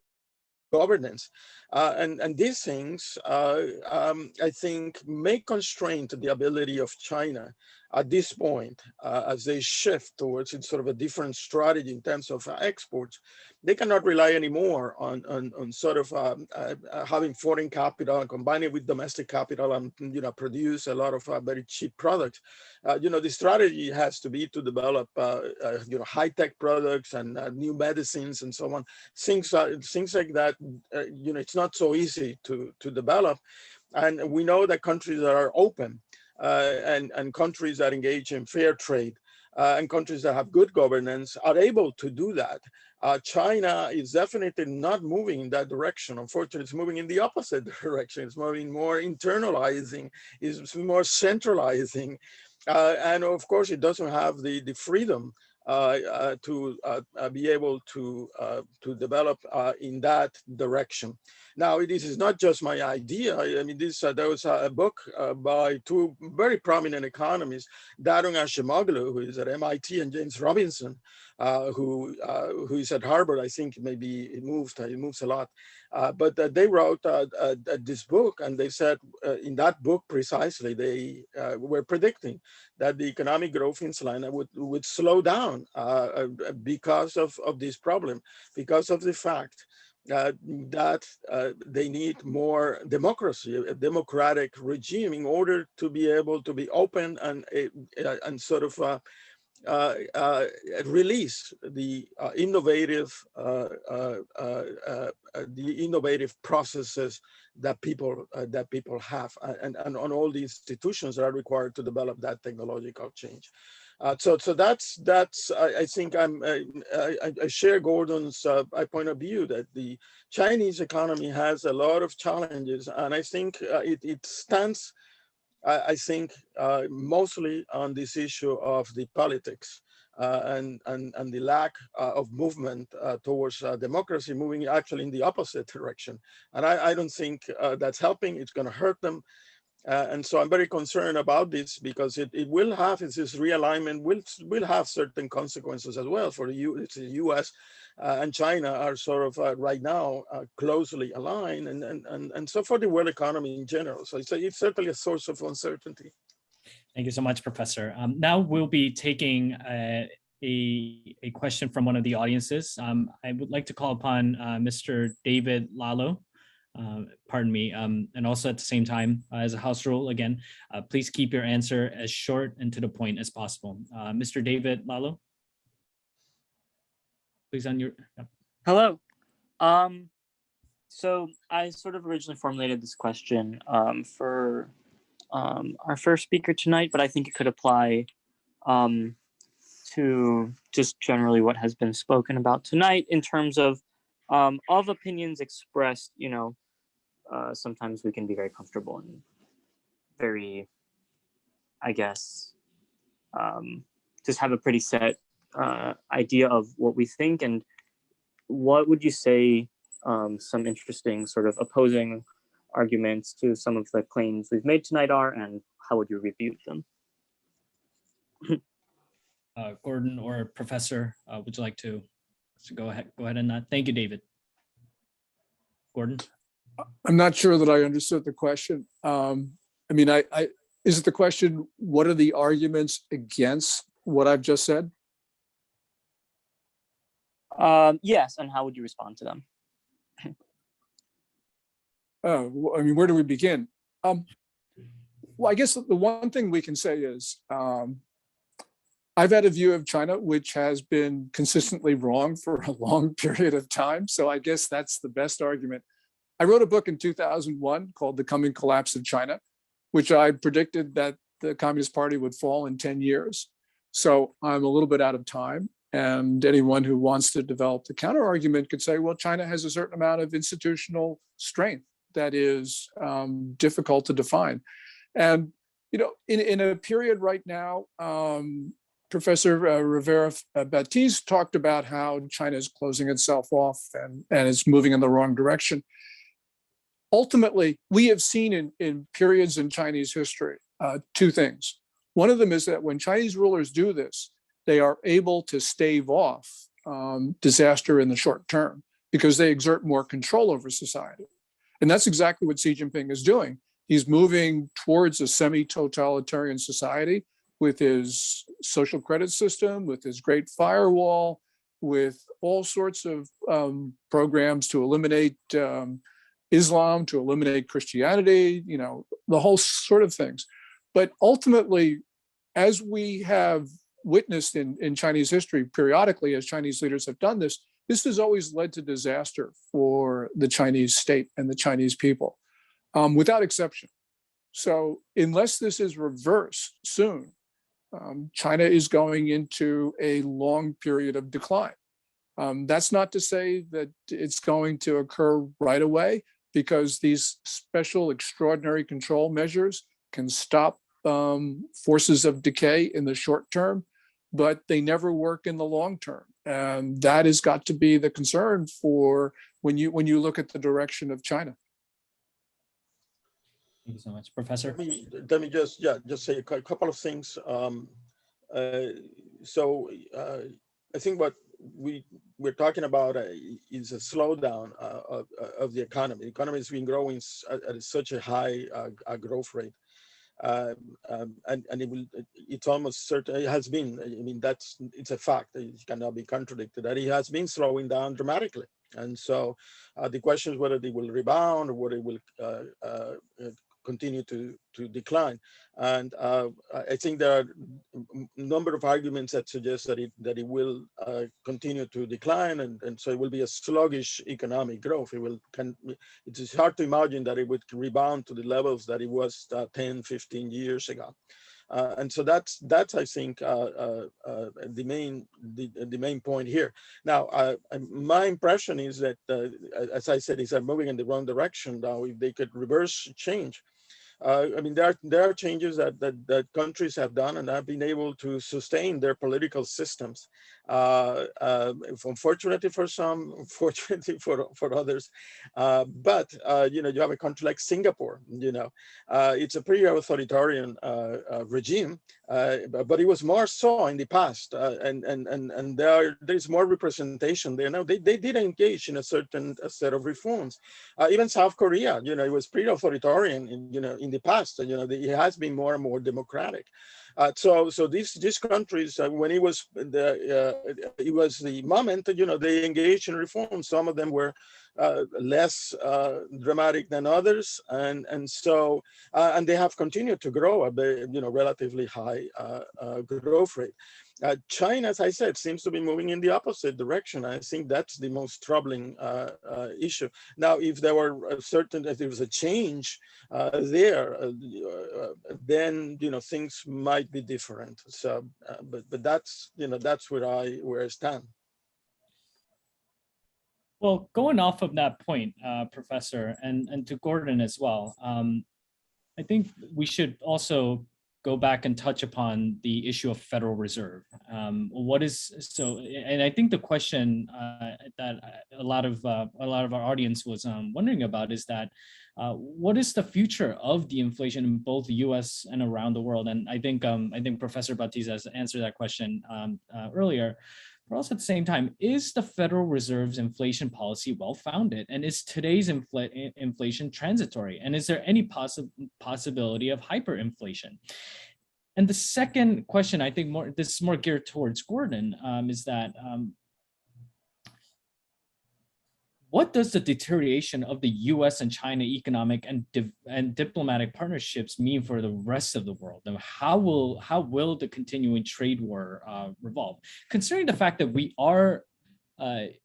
governance. And these things, I think, may constrain the ability of China at this point, as they shift towards sort of a different strategy in terms of exports. They cannot rely anymore on sort of having foreign capital and combine it with domestic capital and produce a lot of very cheap products. The strategy has to be to develop high-tech products and new medicines and so on. Things like that. It's not so easy to develop, and we know that countries that are open and countries that engage in fair trade and countries that have good governance are able to do that. China is definitely not moving in that direction. Unfortunately, it's moving in the opposite direction. It's moving more internalizing, it's more centralizing. And of course, it doesn't have the freedom to be able to develop in that direction. Now, this is not just my idea. I mean, there was a book by two very prominent economists, Daron Acemoglu, who is at MIT, and James Robinson, who is at Harvard. I think maybe he moves a lot. But they wrote this book, and they said in that book precisely, they were predicting that the economic growth in China would slow down because of this problem, because of the fact that they need more democracy, a democratic regime, in order to be able to be open and sort of release the innovative processes that people have, and on all the institutions that are required to develop that technological change. So that's I think I share Gordon's point of view that the Chinese economy has a lot of challenges, and I think it stands, I think, mostly on this issue of the politics and the lack of movement towards democracy, moving actually in the opposite direction. And I don't think that's helping. It's going to hurt them. And so I'm very concerned about this because it will have, this realignment will have certain consequences as well for the US and China are sort of right now closely aligned and so for the world economy in general. So it's certainly a source of uncertainty. Thank you so much, Professor. Now we'll be taking a question from one of the audiences. I would like to call upon Mr. David Lalo. Pardon me, and also at the same time, as a house rule, again, please keep your answer as short and to the point as possible. Mr. David Lalo, please on your. Yeah. Hello. So I sort of originally formulated this question for our first speaker tonight, but I think it could apply to just generally what has been spoken about tonight in terms of opinions expressed, you know, sometimes we can be very comfortable and very, I guess, just have a pretty set idea of what we think. And what would you say some interesting sort of opposing arguments to some of the claims we've made tonight are, and how would you refute them? Gordon or Professor, would you like to go ahead and thank you, David. Gordon? I'm not sure that I understood the question. I mean, is it the question, what are the arguments against what I've just said? Yes, and how would you respond to them? I mean, where do we begin? Well, I guess the one thing we can say is I've had a view of China which has been consistently wrong for a long period of time. So I guess that's the best argument. I wrote a book in 2001 called The Coming Collapse of China, which I predicted that the Communist Party would fall in 10 years. So I'm a little bit out of time. And anyone who wants to develop the counter argument could say, well, China has a certain amount of institutional strength that is difficult to define. And, you know, in a period right now, Professor Rivera Baptiste talked about how China is closing itself off and is moving in the wrong direction. Ultimately, we have seen in periods in Chinese history, two things. One of them is that when Chinese rulers do this, they are able to stave off disaster in the short term because they exert more control over society. And that's exactly what Xi Jinping is doing. He's moving towards a semi-totalitarian society with his social credit system, with his great firewall, with all sorts of programs to eliminate Islam, to eliminate Christianity, you know, the whole sort of things. But ultimately, as we have witnessed in Chinese history periodically, as Chinese leaders have done this, this has always led to disaster for the Chinese state and the Chinese people, without exception. So unless this is reversed soon, China is going into a long period of decline. That's not to say that it's going to occur right away, because these special extraordinary control measures can stop forces of decay in the short term, but they never work in the long term. And that has got to be the concern for when you look at the direction of China. Thank you so much, Professor. Let me just say a couple of things. I think what we're talking about is a slowdown of the economy. The economy has been growing at such a high growth rate. And it's almost certain, it has been, I mean, it's a fact, it cannot be contradicted, that it has been slowing down dramatically. And so the question is whether they will rebound or whether it will continue to decline. And I think there are a number of arguments that suggest that it will continue to decline, and so it will be a sluggish economic growth. It is hard to imagine that it would rebound to the levels that it was 10, 15 years ago. And so that's I think the main point here. Now, my impression is that, as I said, is that moving in the wrong direction. Now, if they could reverse change, I mean, there are changes that countries have done and have been able to sustain their political systems. Unfortunately for some, unfortunately for others. But you know, you have a country like Singapore. You know, it's a pretty authoritarian regime, but it was more so in the past, and there's more representation there now. They did engage in a certain set of reforms. Even South Korea, you know, it was pretty authoritarian, you know, in the past. You know, it has been more and more democratic. So these countries, when it was the moment, you know, they engaged in reform. Some of them were less dramatic than others, and so and they have continued to grow at a, you know, relatively high growth rate. China, as I said, seems to be moving in the opposite direction. I think that's the most troubling issue. Now, if there was a change there, then, you know, things might be different. So, but that's, you know, that's where I stand. Well, going off of that point, Professor, and to Gordon as well, I think we should also go back and touch upon the issue of Federal Reserve. What is so? And I think the question that a lot of our audience was wondering about is that what is the future of the inflation in both the U.S. and around the world? And I think Professor Baptista has answered that question earlier. But also at the same time, is the Federal Reserve's inflation policy well-founded? And is today's inflation transitory? And is there any possibility of hyperinflation? And the second question, I think this is more geared towards Gordon, is that what does the deterioration of the U.S. and China economic and diplomatic partnerships mean for the rest of the world? And how will the continuing trade war revolve? Considering the fact that we are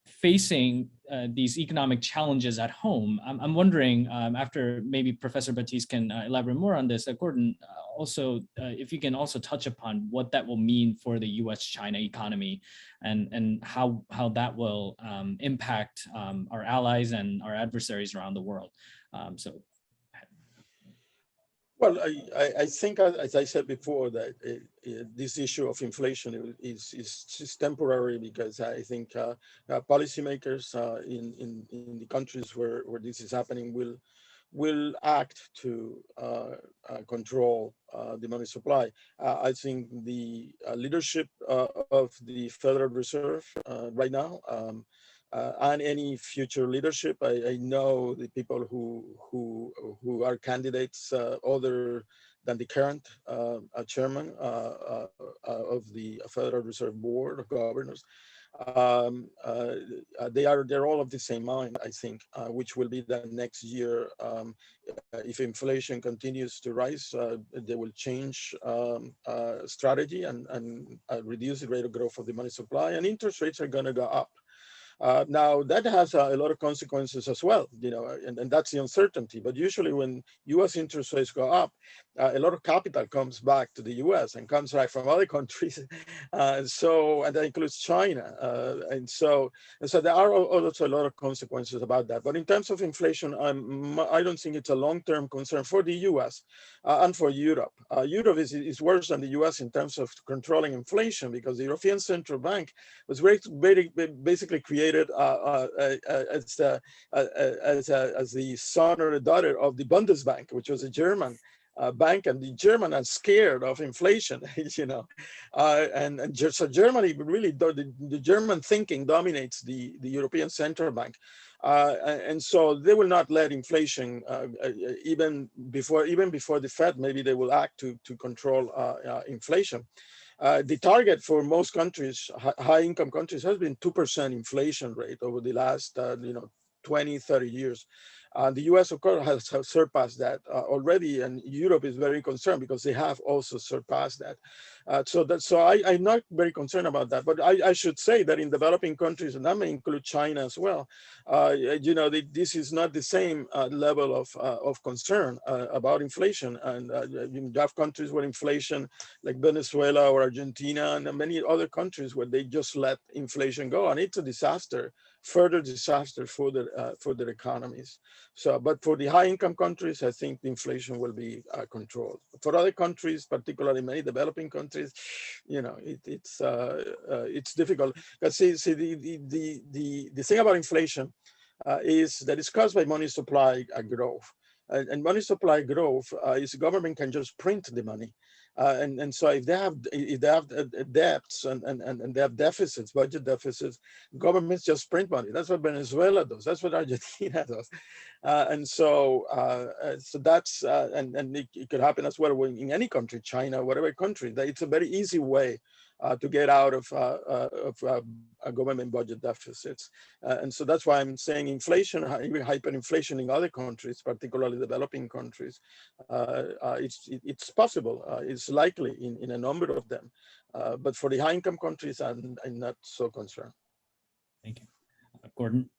facing these economic challenges at home, I'm wondering, after maybe Professor Baptiste can elaborate more on this, Gordon, also if you can also touch upon what that will mean for the U.S.-China economy and how that will impact our allies and our adversaries around the world. Well, I think, as I said before, that this issue of inflation is temporary, because I think policymakers in the countries where this is happening will act to control the money supply. I think the leadership of the Federal Reserve right now, and any future leadership, I know the people who are candidates other than the current chairman of the Federal Reserve Board of Governors. They're all of the same mind, I think, which will be that next year, if inflation continues to rise, they will change strategy and reduce the rate of growth of the money supply, and interest rates are going to go up. Now that has a lot of consequences as well, you know, and that's the uncertainty. But usually when U.S. interest rates go up, a lot of capital comes back to the U.S. and comes back from other countries, and that includes China, and so there are also a lot of consequences about that. But in terms of inflation, I don't think it's a long-term concern for the U.S. And for Europe. Europe is worse than the U.S. in terms of controlling inflation, because the European Central Bank was basically created as the son or the daughter of the Bundesbank, which was a German bank, and the German are scared of inflation, you know, so Germany really, the German thinking dominates the European Central Bank, and so they will not let inflation even before the Fed. Maybe they will act to control inflation. The target for most countries, high-income countries, has been 2% inflation rate over the last 20, 30 years. The US, of course, has surpassed that already, and Europe is very concerned because they have also surpassed that. So I'm not very concerned about that. But I should say that in developing countries, and that may include China as well, this is not the same level of concern about inflation. And you have countries where inflation, like Venezuela or Argentina, and many other countries where they just let inflation go, and it's a disaster, further disaster for their economies. So, but for the high income countries, I think the inflation will be controlled. For other countries, particularly many developing countries, you know, it's difficult. Because see the thing about inflation is that it's caused by money supply growth. And money supply growth is government can just print the money. And so if they have debts and they have deficits, budget deficits, governments just print money. That's what Venezuela does. That's what Argentina does. So that's and it could happen as well in any country, China, whatever country. That it's a very easy way to get out of government budget deficits. And so that's why I'm saying inflation, even hyperinflation in other countries, particularly developing countries, it's possible. It's likely in a number of them. But for the high income countries, I'm not so concerned. Thank you. Gordon?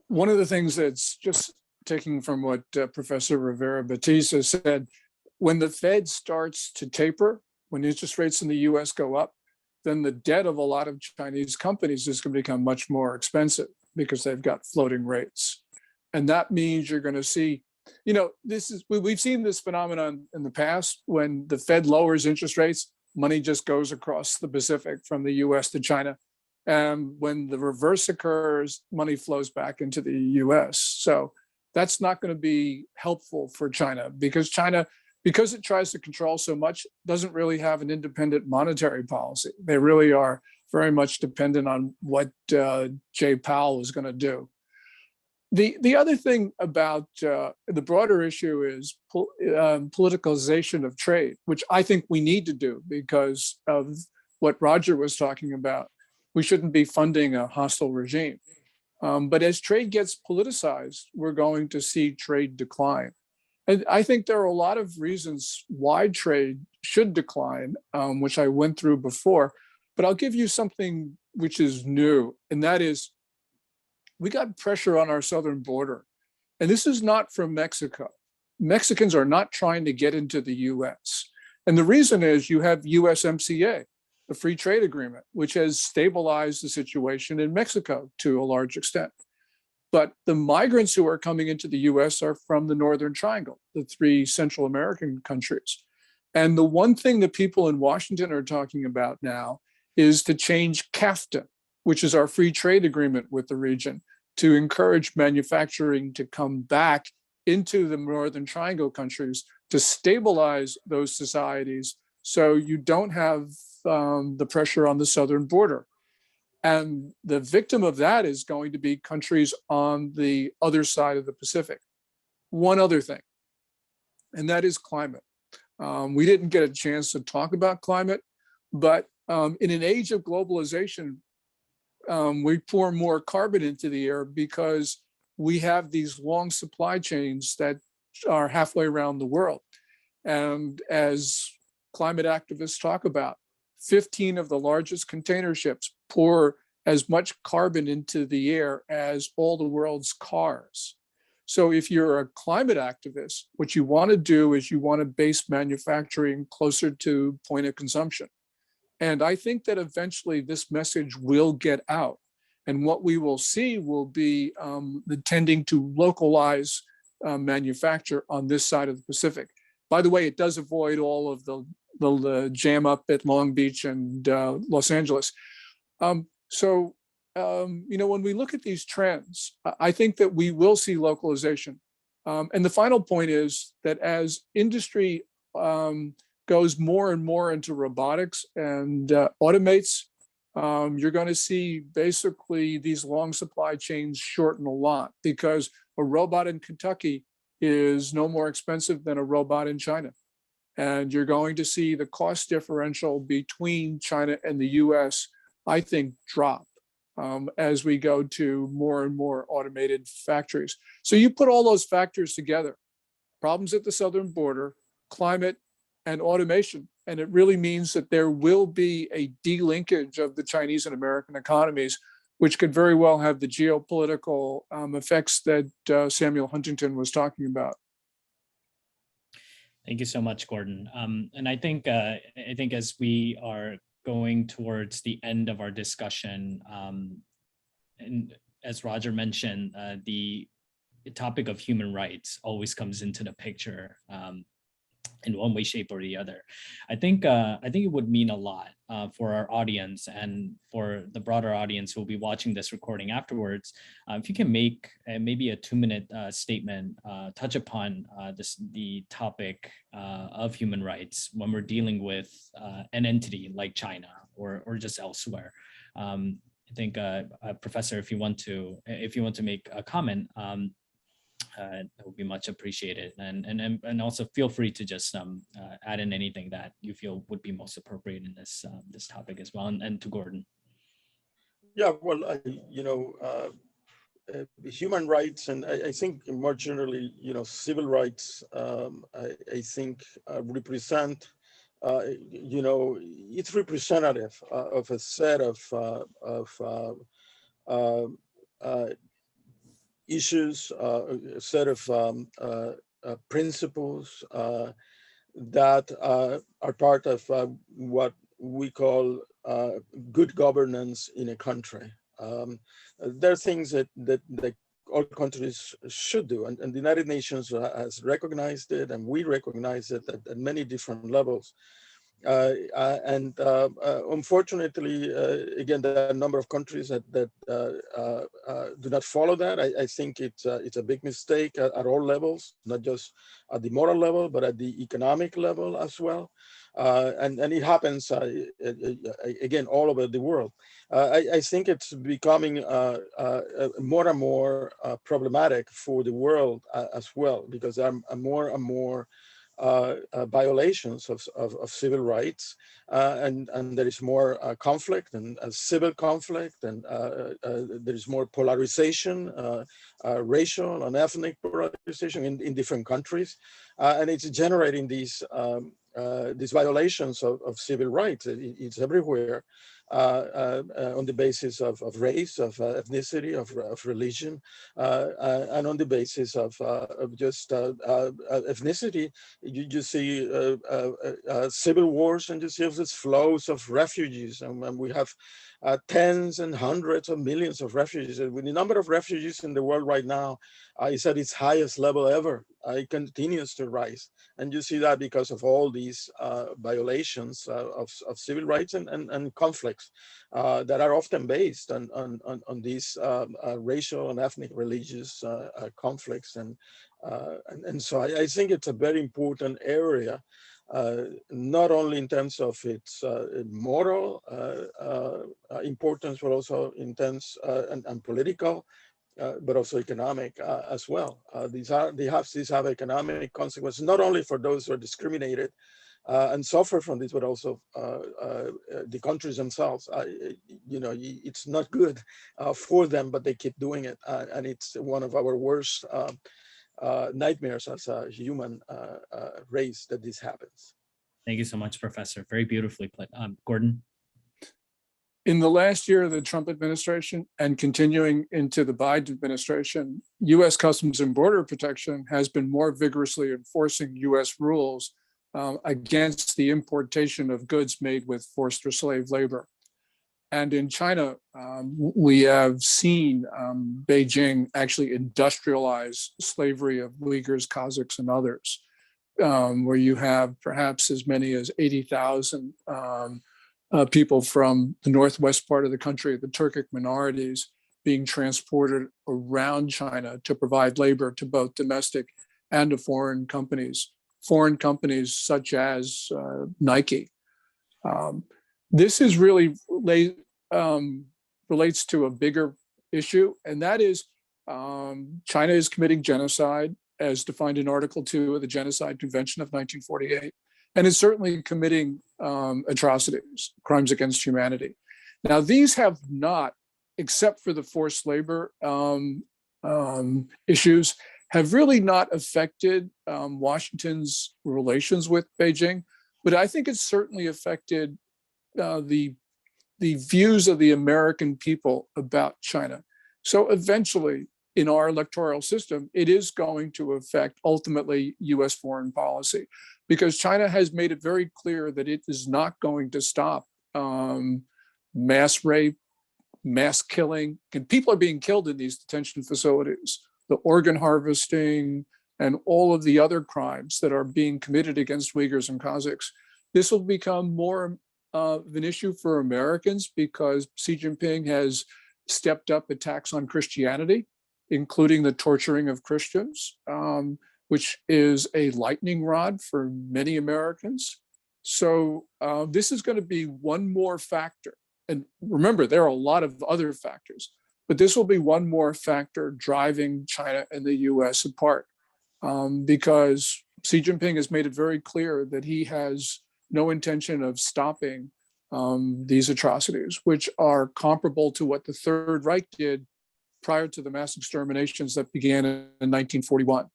One of the things that's just taking from what Professor Rivera Batista said, when the Fed starts to taper, when interest rates in the US go up, then the debt of a lot of Chinese companies is going to become much more expensive because they've got floating rates. And that means you're going to see, you know, we've seen this phenomenon in the past when the Fed lowers interest rates, money just goes across the Pacific from the US to China. And when the reverse occurs, money flows back into the US. So that's not going to be helpful for China because it tries to control so much, doesn't really have an independent monetary policy. They really are very much dependent on what Jay Powell is going to do. The other thing about the broader issue is politicalization of trade, which I think we need to do because of what Roger was talking about. We shouldn't be funding a hostile regime. But as trade gets politicized, we're going to see trade decline. And I think there are a lot of reasons why trade should decline, which I went through before. But I'll give you something which is new, and that is we got pressure on our southern border. And this is not from Mexico. Mexicans are not trying to get into the US. And the reason is you have USMCA, the free trade agreement, which has stabilized the situation in Mexico to a large extent. But the migrants who are coming into the US are from the Northern Triangle, the 3 Central American countries. And the one thing that people in Washington are talking about now is to change CAFTA, which is our free trade agreement with the region, to encourage manufacturing to come back into the Northern Triangle countries to stabilize those societies so you don't have the pressure on the southern border. And the victim of that is going to be countries on the other side of the Pacific. One other thing, and that is climate. We didn't get a chance to talk about climate, but in an age of globalization, we pour more carbon into the air because we have these long supply chains that are halfway around the world. And as climate activists talk about, 15 of the largest container ships pour as much carbon into the air as all the world's cars. So if you're a climate activist, what you want to do is you want to base manufacturing closer to point of consumption. And I think that eventually this message will get out. And what we will see will be the tending to localize manufacture on this side of the Pacific. By the way, it does avoid all of the jam up at Long Beach and Los Angeles. When we look at these trends, I think that we will see localization. And the final point is that as industry goes more and more into robotics and automates, you're going to see basically these long supply chains shorten a lot because a robot in Kentucky is no more expensive than a robot in China. And you're going to see the cost differential between China and the US, I think, drop as we go to more and more automated factories. So you put all those factors together, problems at the southern border, climate, and automation. And it really means that there will be a delinkage of the Chinese and American economies, which could very well have the geopolitical effects that Samuel Huntington was talking about. Thank you so much, Gordon. And I think as we are going towards the end of our discussion, and as Roger mentioned, the topic of human rights always comes into the picture in one way, shape, or the other. I think it would mean a lot for our audience and for the broader audience who will be watching this recording afterwards. If you can make maybe a 2-minute statement, touch upon the topic of human rights when we're dealing with an entity like China or just elsewhere. I think, Professor, if you want to make a comment, that would be much appreciated. And also feel free to just add in anything that you feel would be most appropriate in this this topic as well. And to Gordon. Yeah, well, human rights, and I think more generally, civil rights, I think represent, it's representative of a set of issues, a set of principles that are part of what we call good governance in a country. There are things that all countries should do, and the United Nations has recognized it, and we recognize it at many different levels. Unfortunately, again, there are a number of countries that do not follow that. I think it's a big mistake at all levels, not just at the moral level, but at the economic level as well. And it happens again all over the world. I think it's becoming more and more problematic for the world as well, because there are more and more violations of civil rights, and there is more conflict and civil conflict, and there is more polarization, racial and ethnic polarization in different countries, and it's generating these violations of civil rights. It's everywhere. On the basis of race, of ethnicity, of religion, and on the basis of just ethnicity. You see civil wars, and you see these flows of refugees, and we have tens and hundreds of millions of refugees. The number of refugees in the world right now is at its highest level ever. It continues to rise. And you see that because of all these violations of civil rights and conflicts that are often based on these racial and ethnic religious conflicts. And so I think it's a very important area, not only in terms of its moral importance, but also in terms and political, but also economic as well. These have economic consequences, not only for those who are discriminated and suffer from this, but also the countries themselves. It's not good for them, but they keep doing it, and it's one of our worst nightmares as a human race that this happens. Thank you so much, Professor. Very beautifully put. Gordon. In the last year of the Trump administration and continuing into the Biden administration, U.S. Customs and Border Protection has been more vigorously enforcing U.S. rules against the importation of goods made with forced or slave labor. And in China, we have seen Beijing actually industrialize slavery of Uyghurs, Kazakhs, and others, where you have perhaps as many as 80,000 people from the northwest part of the country, the Turkic minorities, being transported around China to provide labor to both domestic and to foreign companies such as Nike. This is really relates to a bigger issue, and that is China is committing genocide as defined in Article 2 of the Genocide Convention of 1948. And is certainly committing atrocities, crimes against humanity. Now, these have not, except for the forced labor issues, have really not affected Washington's relations with Beijing. But I think it's certainly affected the views of the American people about China. So eventually, in our electoral system, it is going to affect ultimately U.S. foreign policy, because China has made it very clear that it is not going to stop mass rape, mass killing, and people are being killed in these detention facilities the organ harvesting, and all of the other crimes that are being committed against Uyghurs and Kazakhs. This will become more of an issue for Americans because Xi Jinping has stepped up attacks on Christianity, including the torturing of Christians, which is a lightning rod for many Americans. So this is going to be one more factor. And remember, there are a lot of other factors, but this will be one more factor driving China and the US apart because Xi Jinping has made it very clear that he has no intention of stopping these atrocities, which are comparable to what the Third Reich did prior to the mass exterminations that began in 1941.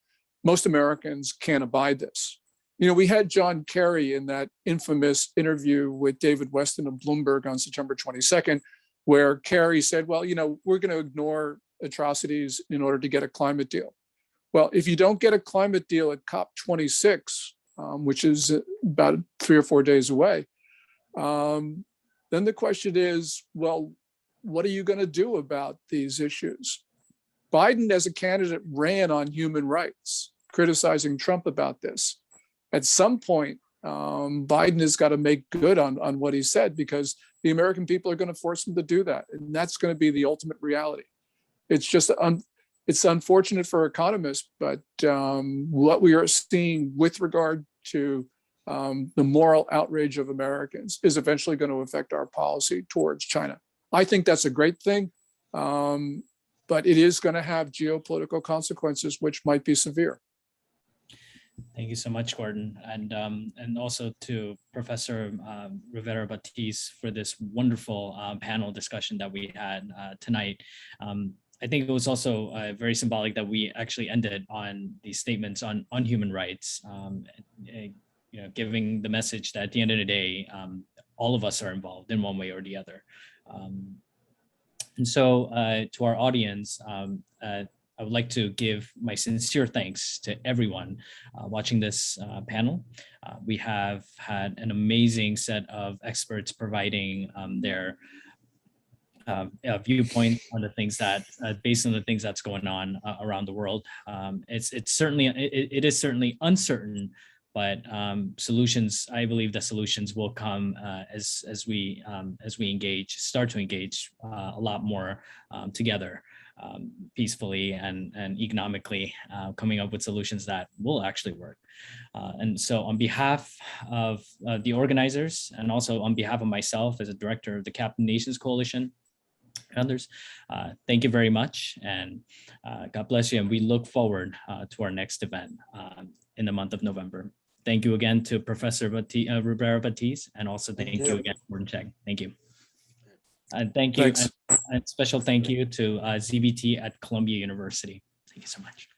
Most Americans can't abide this. You know, we had John Kerry in that infamous interview with David Weston of Bloomberg on September 22nd, where Kerry said, well, you know, we're going to ignore atrocities in order to get a climate deal. Well, if you don't get a climate deal at COP26, which is about 3 or 4 days away, then the question is, well, what are you going to do about these issues? Biden, as a candidate, ran on human rights, criticizing Trump about this. At some point, Biden has got to make good on what he said because the American people are going to force him to do that. And that's going to be the ultimate reality. It's just, it's unfortunate for economists, but what we are seeing with regard to the moral outrage of Americans is eventually going to affect our policy towards China. I think that's a great thing, but it is going to have geopolitical consequences, which might be severe. Thank you so much, Gordon, and also to Professor Rivera Batiz for this wonderful panel discussion that we had tonight. I think it was also very symbolic that we actually ended on these statements on human rights, you know, giving the message that at the end of the day, all of us are involved in one way or the other. And so to our audience, I would like to give my sincere thanks to everyone watching this panel. We have had an amazing set of experts providing their viewpoint on the things that, based on the things that's going on around the world. It's certainly, it is certainly uncertain, but solutions, I believe that solutions will come as we start to engage a lot more together. Peacefully and economically, coming up with solutions that will actually work. And so on behalf of the organizers and also on behalf of myself as a director of the Captain Nations Coalition and others, thank you very much and God bless you. And we look forward to our next event in the month of November. Thank you again to Professor Rivera Batiz, and also thank you again, Gordon Cheng. Thank you. And thank you. And special thank you to ZBT at Columbia University. Thank you so much.